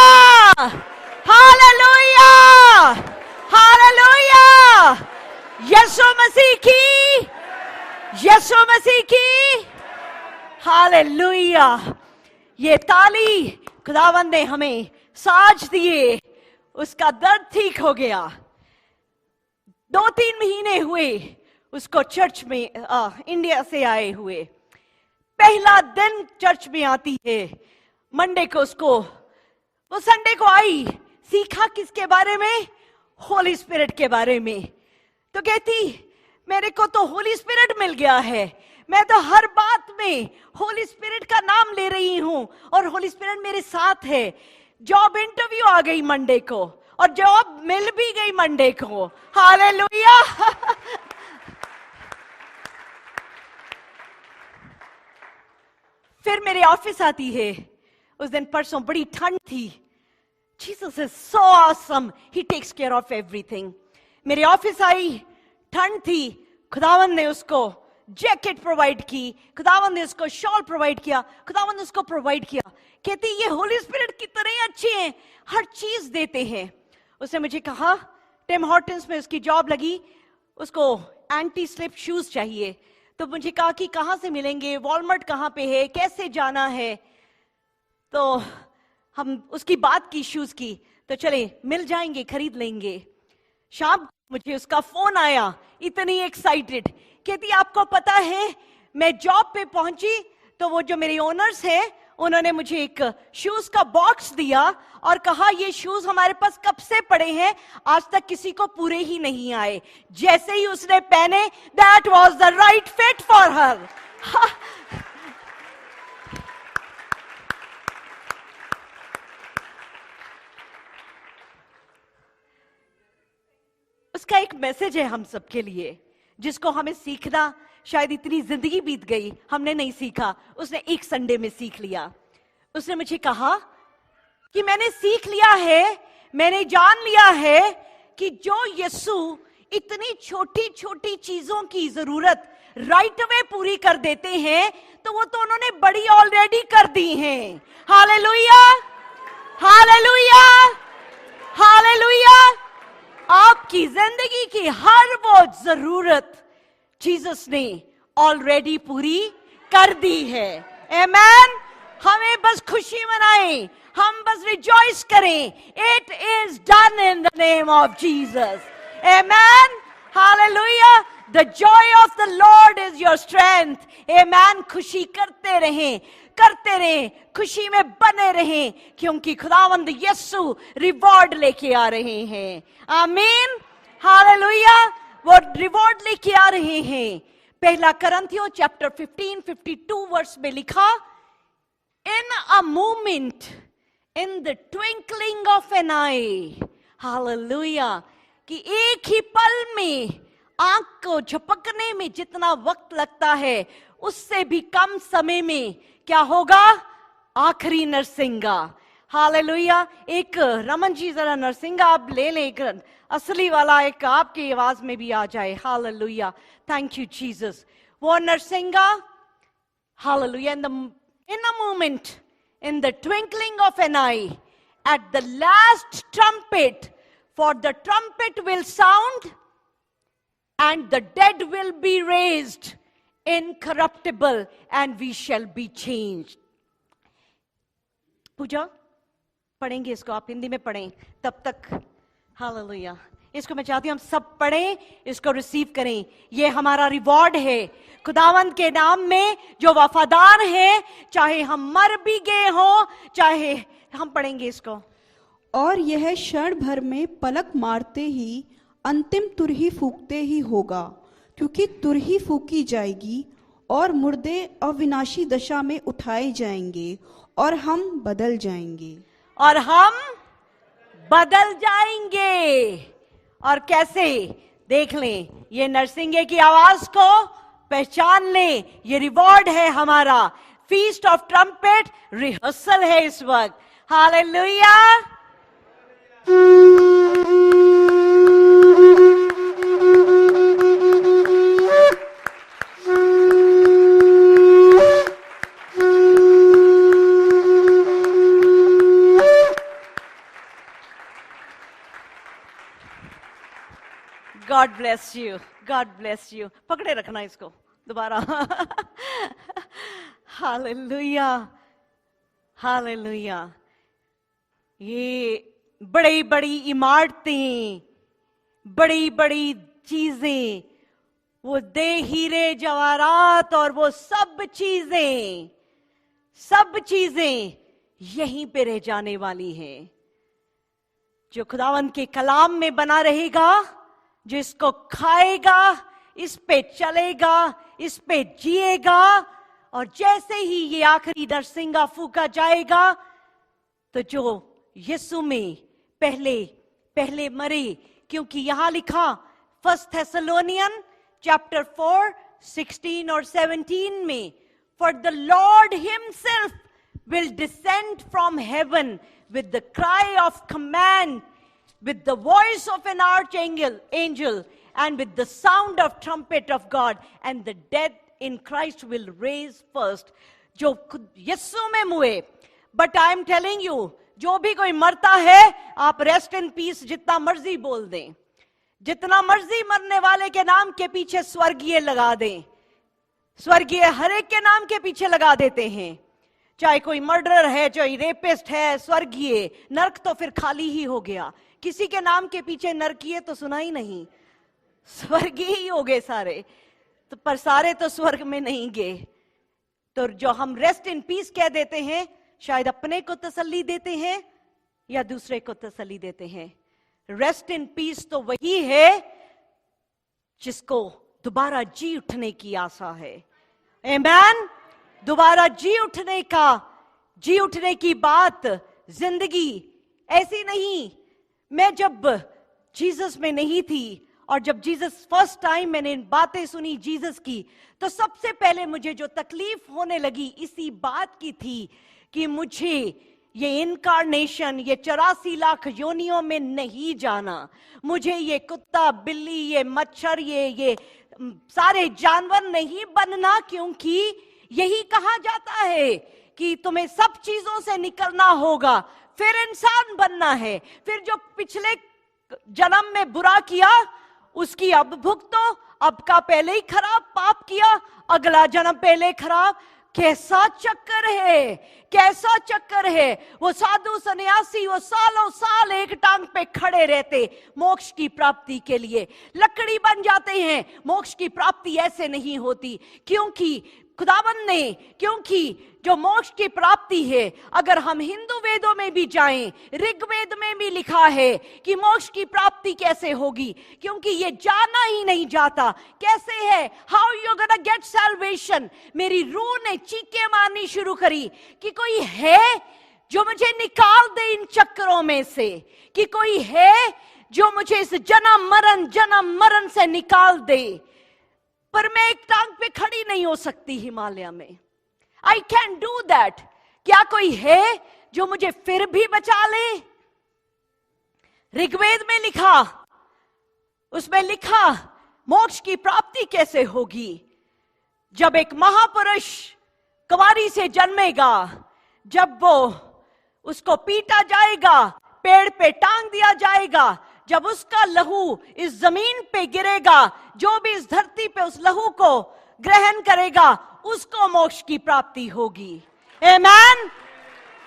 हालेलुया, हालेलुया। यीशु मसीह की, यीशु मसीह की, हालेलुया। ये ताली खुदावन ने हमें साज दिए, उसका दर्द ठीक हो गया। 2-3 महीने हुए उसको चर्च में इंडिया से आए हुए। पहला दिन चर्च में आती है, मंडे को उसको, वो संडे को आई, सीखा किसके बारे में? होली स्पिरिट के बारे में। तो कहती मेरे को तो होली स्पिरिट मिल गया है, मैं तो हर बात में होली स्पिरिट का नाम ले रही हूं और होली स्पिरिट मेरे साथ है। जॉब इंटरव्यू आ गई मंडे को और जॉब मिल भी गई मंडे को। हालेलुया। फिर मेरे ऑफिस आती है, उस दिन परसों बड़ी ठंड थी। Jesus is so awesome, he takes care of everything. मेरे ऑफिस आई, ठंड थी, खुदावन ने उसको जैकेट प्रोवाइड की, खुदावन ने उसको शॉल प्रोवाइड किया, खुदावन ने उसको प्रोवाइड किया। कहती ये होली स्पिरिट कितने अच्छे हैं, हर चीज देते हैं। उसने मुझे कहा टिम हॉर्टन्स में उसकी जॉब लगी, उसको एंटी स्लिप शूज चाहिए। तो मुझे कहा कि कहां से मिलेंगे, वॉलमार्ट कहां पे है, कैसे जाना है। तो हम उसकी बात की शूज की, तो चले मिल जाएंगे, खरीद लेंगे। शाम को मुझे उसका फोन आया, इतनी एक्साइटेड, कहती आपको पता है मैं जॉब पे पहुंची तो वो जो मेरे ओनर्स हैं उन्होंने मुझे एक शूज का बॉक्स दिया और कहा ये शूज हमारे पास कब से पड़े हैं, आज तक किसी को पूरे ही नहीं आए। जैसे ही उसने पहने, that was the right fit for her. उसका एक मैसेज है हम सबके लिए, जिसको हमें सीखना, शायद इतनी जिंदगी बीत गई हमने नहीं सीखा, उसने एक संडे में सीख लिया। उसने मुझे कहा कि मैंने सीख लिया है, मैंने जान लिया है कि जो यीशु इतनी छोटी छोटी चीजों की जरूरत राइट अवे पूरी कर देते हैं, तो वो तो उन्होंने बड़ी ऑलरेडी कर दी हैं। Hallelujah, hallelujah, hallelujah. आपकी जिंदगी की हर वो जरूरत जीसस ने ऑलरेडी पूरी कर दी है। आमेन। हमें बस खुशी मनाएं, हम बस रिजॉइस करें। It is done in the name of Jesus. Amen, hallelujah. The joy of the Lord is your strength. Amen. खुशी करते रहें, करते रहें, खुशी में बने रहें, क्योंकि खुदावंद यीशु रिवॉर्ड लेके आ रहे हैं। आमीन, हालेलुया। वो रिवॉर्ड लेके आ रहे हैं। पहला करंथियों चैप्टर 15:52 वर्स में लिखा, in a moment, in the twinkling of an eye. Hallelujah. कि एक ही पल में, आंख को झपकने में जितना वक्त लगता है, उससे भी कम समय में क्या होगा? आखिरी नरसिंगा। हालेलुया। एक रमन जी जरा नरसिंगा आप ले लें, एक असली वाला, एक आपकी आवाज में भी आ जाए। Hallelujah, thank you Jesus. वो नरसिंगा, hallelujah. In a moment, in the twinkling of an eye, at the last trumpet, for the trumpet will sound and the dead will be raised incorruptible and we shall be changed. पूजा पढ़ेंगे इसको, आप हिंदी में पढ़ें तब तक। Hallelujah. इसको मैं चाहती हूं हम सब पढ़ें, इसको रिसीव करें। ये हमारा रिवॉर्ड है खुदावंद के नाम में। जो वफादार है, चाहे हम मर भी गए हो, चाहे हम पढ़ेंगे इसको। और यह क्षण भर में पलक मारते ही अंतिम तुरही फूंकते ही होगा, क्योंकि तुरही फूंकी जाएगी और मुर्दे अविनाशी दशा में उठाए जाएंगे और हम बदल जाएंगे। और हम बदल जाएंगे। और कैसे? देख लें, ये नरसिंगे की आवाज को पहचान लें। ये रिवॉर्ड है हमारा। फीस्ट ऑफ ट्रम्पेट रिहर्सल है इस वक्त। Hallelujah. God bless you, God bless you. पकड़े रखना इसको दोबारा। Hallelujah, hallelujah. ये बड़ी बड़ी इमारतें, बड़ी बड़ी चीजें, वो दे हीरे जवाहरात और वो सब चीजें यहीं पे रह जाने वाली हैं। जो खुदावंद के कलाम में बना रहेगा, जो इसको खाएगा, इस पे चलेगा, इस पे जिएगा, और जैसे ही ये आखिरी नरसिंगा फूका जाएगा तो जो यीशु में पहले मरे, क्योंकि यहां लिखा 1 थेसलोनियन चैप्टर 4 16 और 17 में, for the Lord himself will descend from heaven with the cry of command, with the voice of an archangel, and with the sound of trumpet of God, and the dead in Christ will raise first. जो यीशु में मुए, but I am telling you, जो भी कोई मरता है, आप rest in peace जितना मर्जी बोल दें, जितना मर्जी मरने वाले के नाम के पीछे स्वर्गीय लगा दें, स्वर्गीय हर एक के नाम के पीछे लगा देते हैं। चाहे कोई मर्डरर है, चाहे रेपिस्ट है, स्वर्गीय। नरक तो फिर खाली ही हो गया। किसी के नाम के पीछे नरकीय तो सुना ही नहीं, स्वर्गीय ही हो गए सारे। तो पर सारे तो स्वर्ग में नहीं गए। तो जो हम रेस्ट इन पीस कह देते हैं, शायद अपने को तसल्ली देते हैं या दूसरे को तसल्ली देते हैं। रेस्ट इन पीस तो वही है जिसको दोबारा जी उठने की आशा है। आमीन। दोबारा जी उठने की बात, जिंदगी ऐसी नहीं। मैं जब जीसस में नहीं थी और जब जीसस फर्स्ट टाइम मैंने बातें सुनी जीसस की, तो सबसे पहले मुझे जो तकलीफ होने लगी इसी बात की थी कि मुझे ये इनकारनेशन, ये 84 लाख योनियों में नहीं जाना। मुझे ये कुत्ता, बिल्ली, ये मच्छर, ये सारे जानवर नहीं बनना, क्योंकि यही कहा जाता है कि तुम्हें सब चीजों से निकलना होगा, फिर इंसान बनना है। फिर जो पिछले जन्म में बुरा किया उसकी अब भुगतो। अब का पहले ही खराब पाप किया, अगला जन्म पहले खराब। कैसा चक्कर है, कैसा चक्कर है। वो साधु सन्यासी वो सालों साल एक टांग पे खड़े रहते मोक्ष की प्राप्ति के लिए, लकड़ी बन जाते हैं। मोक्ष की प्राप्ति ऐसे नहीं होती, क्योंकि खुदाबंद ने, क्योंकि जो मोक्ष की प्राप्ति है, अगर हम हिंदू वेदों में भी जाएं, ऋग्वेद में भी लिखा है कि मोक्ष की प्राप्ति कैसे होगी, क्योंकि ये जाना ही नहीं जाता। कैसे है? How you gonna get salvation. मेरी रूह ने चीखें मारनी शुरू करी कि कोई है जो मुझे निकाल दे इन चक्करों में से, कि कोई है जो मुझे इस जन्म मरण से निकाल दे। पर मैं एक टांग पे खड़ी नहीं हो सकती हिमालय में। I can do that. क्या कोई है जो मुझे फिर भी बचा ले? ऋग्वेद में लिखा, उसमें लिखा मोक्ष की प्राप्ति कैसे होगी। जब एक महापुरुष कुंवारी से जन्मेगा, जब वो उसको पीटा जाएगा, पेड़ पे टांग दिया जाएगा, जब उसका लहू इस जमीन पे गिरेगा, जो भी इस धरती पे उस लहू को ग्रहण करेगा उसको मोक्ष की प्राप्ति होगी। आमीन।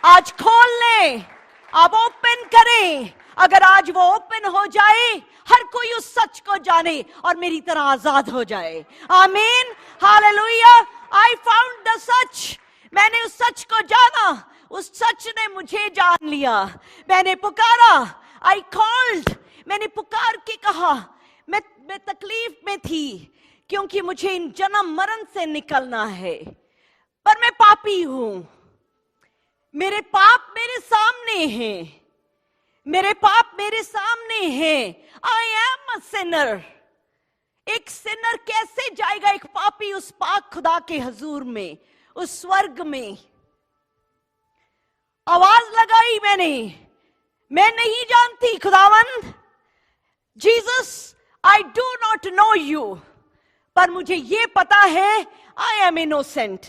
आज खोल लें, अब ओपन करें। अगर आज वो ओपन हो जाए, हर कोई उस सच को जाने और मेरी तरह आजाद हो जाए। आमीन। Hallelujah. I found the such. मैंने उस सच को जाना, उस सच ने मुझे जान लिया। मैंने पुकारा, आई कॉल्ड। मैंने पुकार के कहा, मैं तकलीफ में थी क्योंकि मुझे इन जन्म मरण से निकलना है, पर मैं पापी हूं, मेरे पाप मेरे सामने हैं। मेरे पाप मेरे सामने हैं। I am a Sinner. एक सिनर कैसे जाएगा, एक पापी, उस पाक खुदा के हजूर में, उस स्वर्ग में? आवाज लगाई मैंने, मैं नहीं जानती खुदावंद, Jesus I do not know you, पर मुझे ये पता है आई एम इनोसेंट।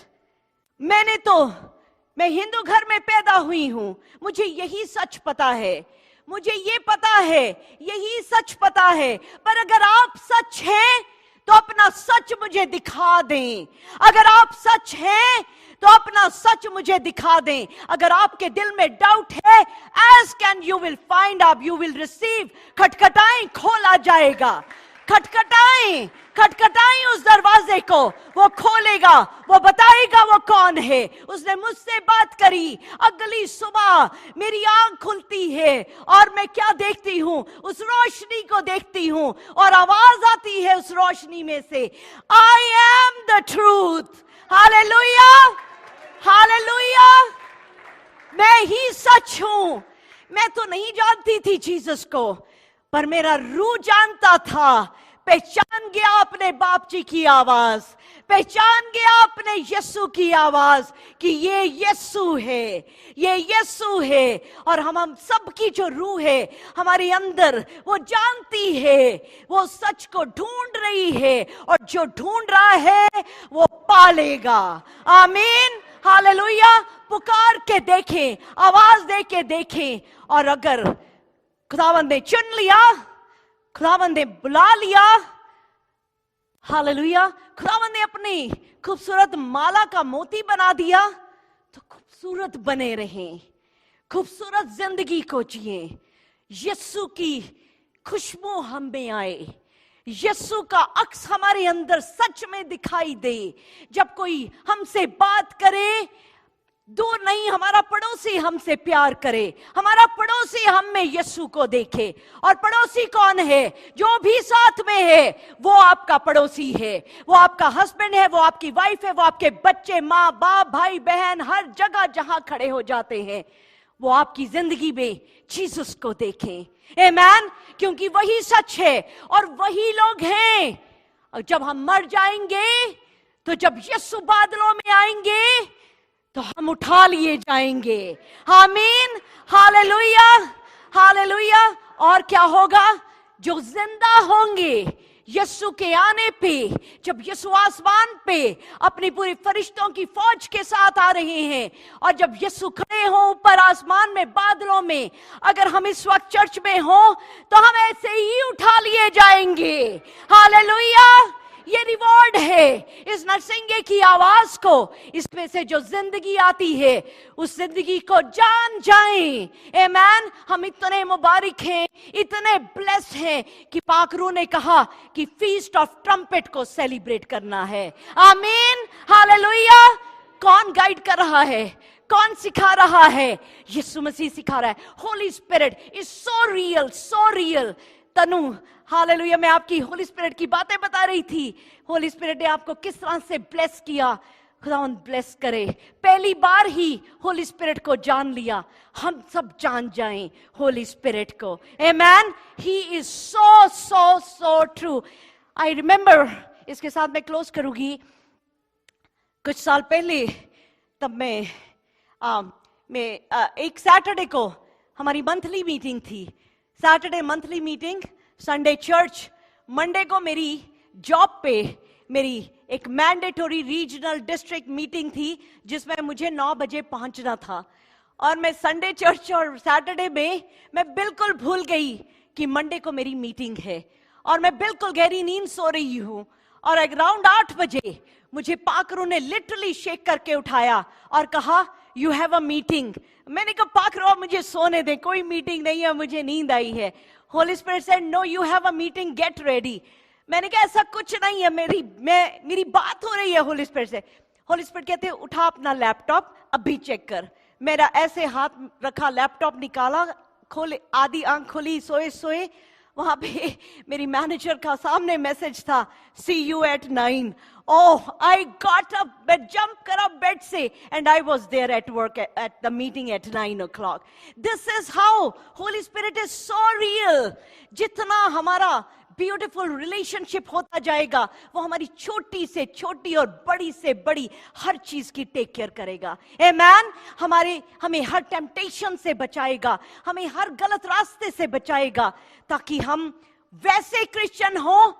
मैं हिंदू घर में पैदा हुई हूं, मुझे यही सच पता है, मुझे ये पता है, यही सच पता है। पर अगर आप सच हैं तो अपना सच मुझे दिखा दें। अगर आप सच हैं तो अपना सच मुझे दिखा दें। अगर आपके दिल में डाउट है, ask and you will find out, you will receive। खटखटाएं, खोला जाएगा। खटखटाएं, खटखटाएं उस दरवाजे को, वो खोलेगा, वो बताएगा वो कौन है। उसने मुझसे बात करी। अगली सुबह मेरी आंख खुलती है और मैं क्या देखती हूं? उस रोशनी को देखती हूं और आवाज आती है उस रोशनी में से, I am the truth. Hallelujah, hallelujah. मैं ही सच हूं। मैं तो नहीं जानती थी जीसस को, पर मेरा रूह जानता था। पहचान गया अपने बाप जी की आवाज, पहचान गया अपने यीशु की आवाज कि ये यीशु है, ये यीशु है। और हम सब की जो रूह है हमारे अंदर, वो जानती है, वो सच को ढूंढ रही है, और जो ढूंढ रहा है वो पालेगा। आमीन, हालेलुया। पुकार के देखें, आवाज दे के देखें, और अगर खुदावंद ने चुन लिया, खुदावंद ने बुला लिया, हालेलुया, खुदावंद ने अपनी खूबसूरत माला का मोती बना दिया, तो खूबसूरत बने रहें, खूबसूरत जिंदगी को जिए। यीशु की खुशबू हम में आए, यीशु का अक्स हमारे अंदर सच में दिखाई दे। जब कोई हमसे बात करे, दूर नहीं, हमारा पड़ोसी हमसे प्यार करे, हमारा पड़ोसी हम में यीशु को देखे। और पड़ोसी कौन है? जो भी साथ में है वो आपका पड़ोसी है। वो आपका हस्बैंड है, वो आपकी वाइफ है, वो आपके बच्चे, माँ बाप, भाई बहन, हर जगह जहां खड़े हो जाते हैं, वो आपकी जिंदगी में जीसस को देखें। आमीन, क्योंकि वही सच है और वही लोग हैं। और जब हम मर जाएंगे, तो जब यीशु बादलों में आएंगे, तो हम उठा लिए जाएंगे। आमीन, हालेलुया, हालेलुया। और क्या होगा? जो जिंदा होंगे यीशु के आने पे, जब यीशु आसमान पे अपनी पूरी फरिश्तों की फौज के साथ आ रहे हैं, और जब यीशु खड़े हों ऊपर आसमान में बादलों में, अगर हम इस वक्त चर्च में हों तो हम ऐसे ही उठा लिए जाएंगे। हालेलुया। ये रिवॉर्ड है इस नरसिंगे की आवाज को। इसमें से जो जिंदगी आती है, उस जिंदगी को जान जाएं। आमीन। हम इतने मुबारक हैं, इतने ब्लेस्ड हैं कि पाक रूह ने कहा कि फीस्ट ऑफ ट्रम्पेट को सेलिब्रेट करना है। आमीन, हालेलुया। कौन गाइड कर रहा है? कौन सिखा रहा है? यीशु मसीह सिखा रहा है। Holy spirit is so real, so real. Tanu, hallelujah, मैं आपकी होली स्पिरिट की बातें बता रही थी। होली स्पिरिट ने आपको किस तरह से ब्लेस किया, खुदावंद ब्लेस करे। पहली बार ही होली स्पिरिट को जान लिया, हम सब जान जाएं होली स्पिरिट को। Amen. He is so so so true. I remember, इसके साथ मैं क्लोज करूंगी, कुछ साल पहले, तब मैं एक सैटरडे को हमारी मंथली मीटिंग थी। Saturday monthly meeting, Sunday church. Monday को मेरी जॉब पे मेरी एक मैंडेटरी रीजनल डिस्ट्रिक्ट मीटिंग थी, जिसमें मुझे 9 बजे पहुंचना था। और मैं संडे चर्च और सैटरडे में मैं बिल्कुल भूल गई कि मंडे को मेरी मीटिंग है, और मैं बिल्कुल गहरी नींद सो रही हूं। और अराउंड 8 बजे मुझे पाकरू ने लिटरली शेक करके उठाया और कहा, यू हैव अ मीटिंग। मैंने कहा, पाकरू मुझे सोने दे, कोई मीटिंग नहीं है, मुझे नींद आई है। Holy Spirit said, no you have a meeting, get ready. मैंने कहा, ऐसा कुछ नहीं है, मेरी बात हो रही है होली स्पिरिट से। होली स्पिरिट कहते हैं, उठा अपना लैपटॉप, अभी चेक कर। मेरा ऐसे हाथ रखा, लैपटॉप निकाला, खोले, आधी आंख खोली, सोए सोए, वहां पे मेरी मैनेजर का सामने मैसेज था, सी you eight 9। Oh, I got up, bed, jump करा bed से, and I was there at work at the meeting at 9 o'clock. This is how Holy Spirit is so real. जितना हमारा ब्यूटीफुल रिलेशनशिप होता जाएगा, वो हमारी छोटी से छोटी और बड़ी से बड़ी हर चीज की टेक केयर करेगा. आमेन. हमें हर टेम्पटेशन से बचाएगा, हमें हर गलत रास्ते से बचाएगा, ताकि हम वैसे क्रिश्चियन हो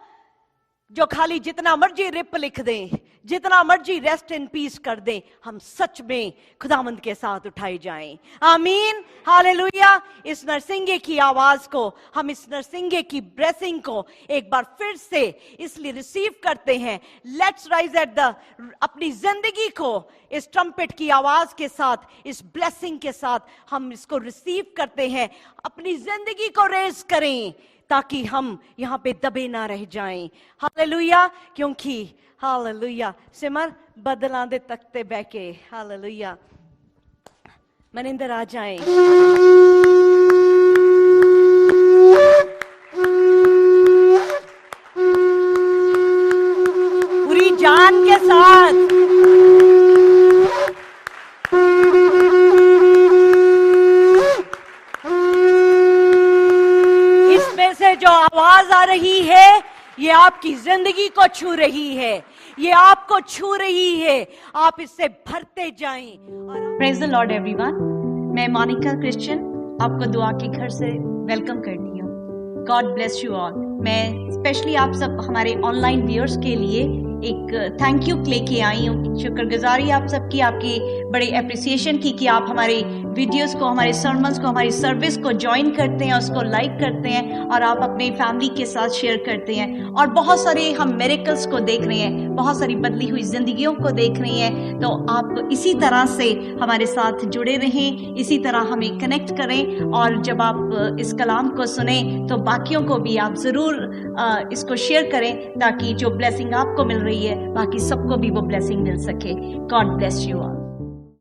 जो खाली जितना मर्जी रिप लिख दें, जितना मर्जी रेस्ट इन पीस कर दें, हम सच में खुदावंद के साथ उठाए जाएं. आमीन. हालेलुया. इस नरसिंगे की आवाज को, हम इस नरसिंगे की ब्लेसिंग को एक बार फिर से इसलिए रिसीव करते हैं. लेट्स राइज एट द, अपनी जिंदगी को इस ट्रम्पेट की आवाज के साथ, इस ब्लेसिंग के साथ हम इसको रिसीव करते हैं. अपनी जिंदगी को रेज करें ताकि हम यहां पे दबे ना रह जाएं. हालेलुया. क्योंकि हालेलुया सिमर बदलां दे तख्ते बैके. हालेलुया. मनिंदर आ जाएं. पूरी जान के साथ जो आवाज आ रही है, ये आपकी जिंदगी को छू रही है, ये आपको छू रही है. आप इससे भरते जाएं. Praise the Lord everyone. मैं मोनिका क्रिश्चियन आपको दुआ के घर से वेलकम करती हूँ. God bless you all. मैं स्पेशली आप सब हमारे ऑनलाइन व्यूअर्स के लिए एक थैंक यू लेके आई हूँ. शुक्रगुजारी आप सबकी, आपकी बड़ी अप्रिसिएशन की कि आप हमारे वीडियोस को, हमारे सर्मन्स को, हमारी सर्विस को ज्वाइन करते हैं, उसको लाइक करते हैं और आप अपने फैमिली के साथ शेयर करते हैं. और बहुत सारे हम मिरेकल्स को देख रहे हैं, बहुत सारी बदली हुई जिंदगियों को देख रहे हैं. तो आप इसी तरह से हमारे साथ जुड़े रहें, इसी तरह हमें कनेक्ट करें. और जब आप इस कलाम को सुने तो बाकियों को भी आप ज़रूर इसको शेयर करें, ताकि जो ब्लेसिंग आपको मिल रही है बाकी सबको भी वो ब्लेसिंग मिल सके. God bless you all.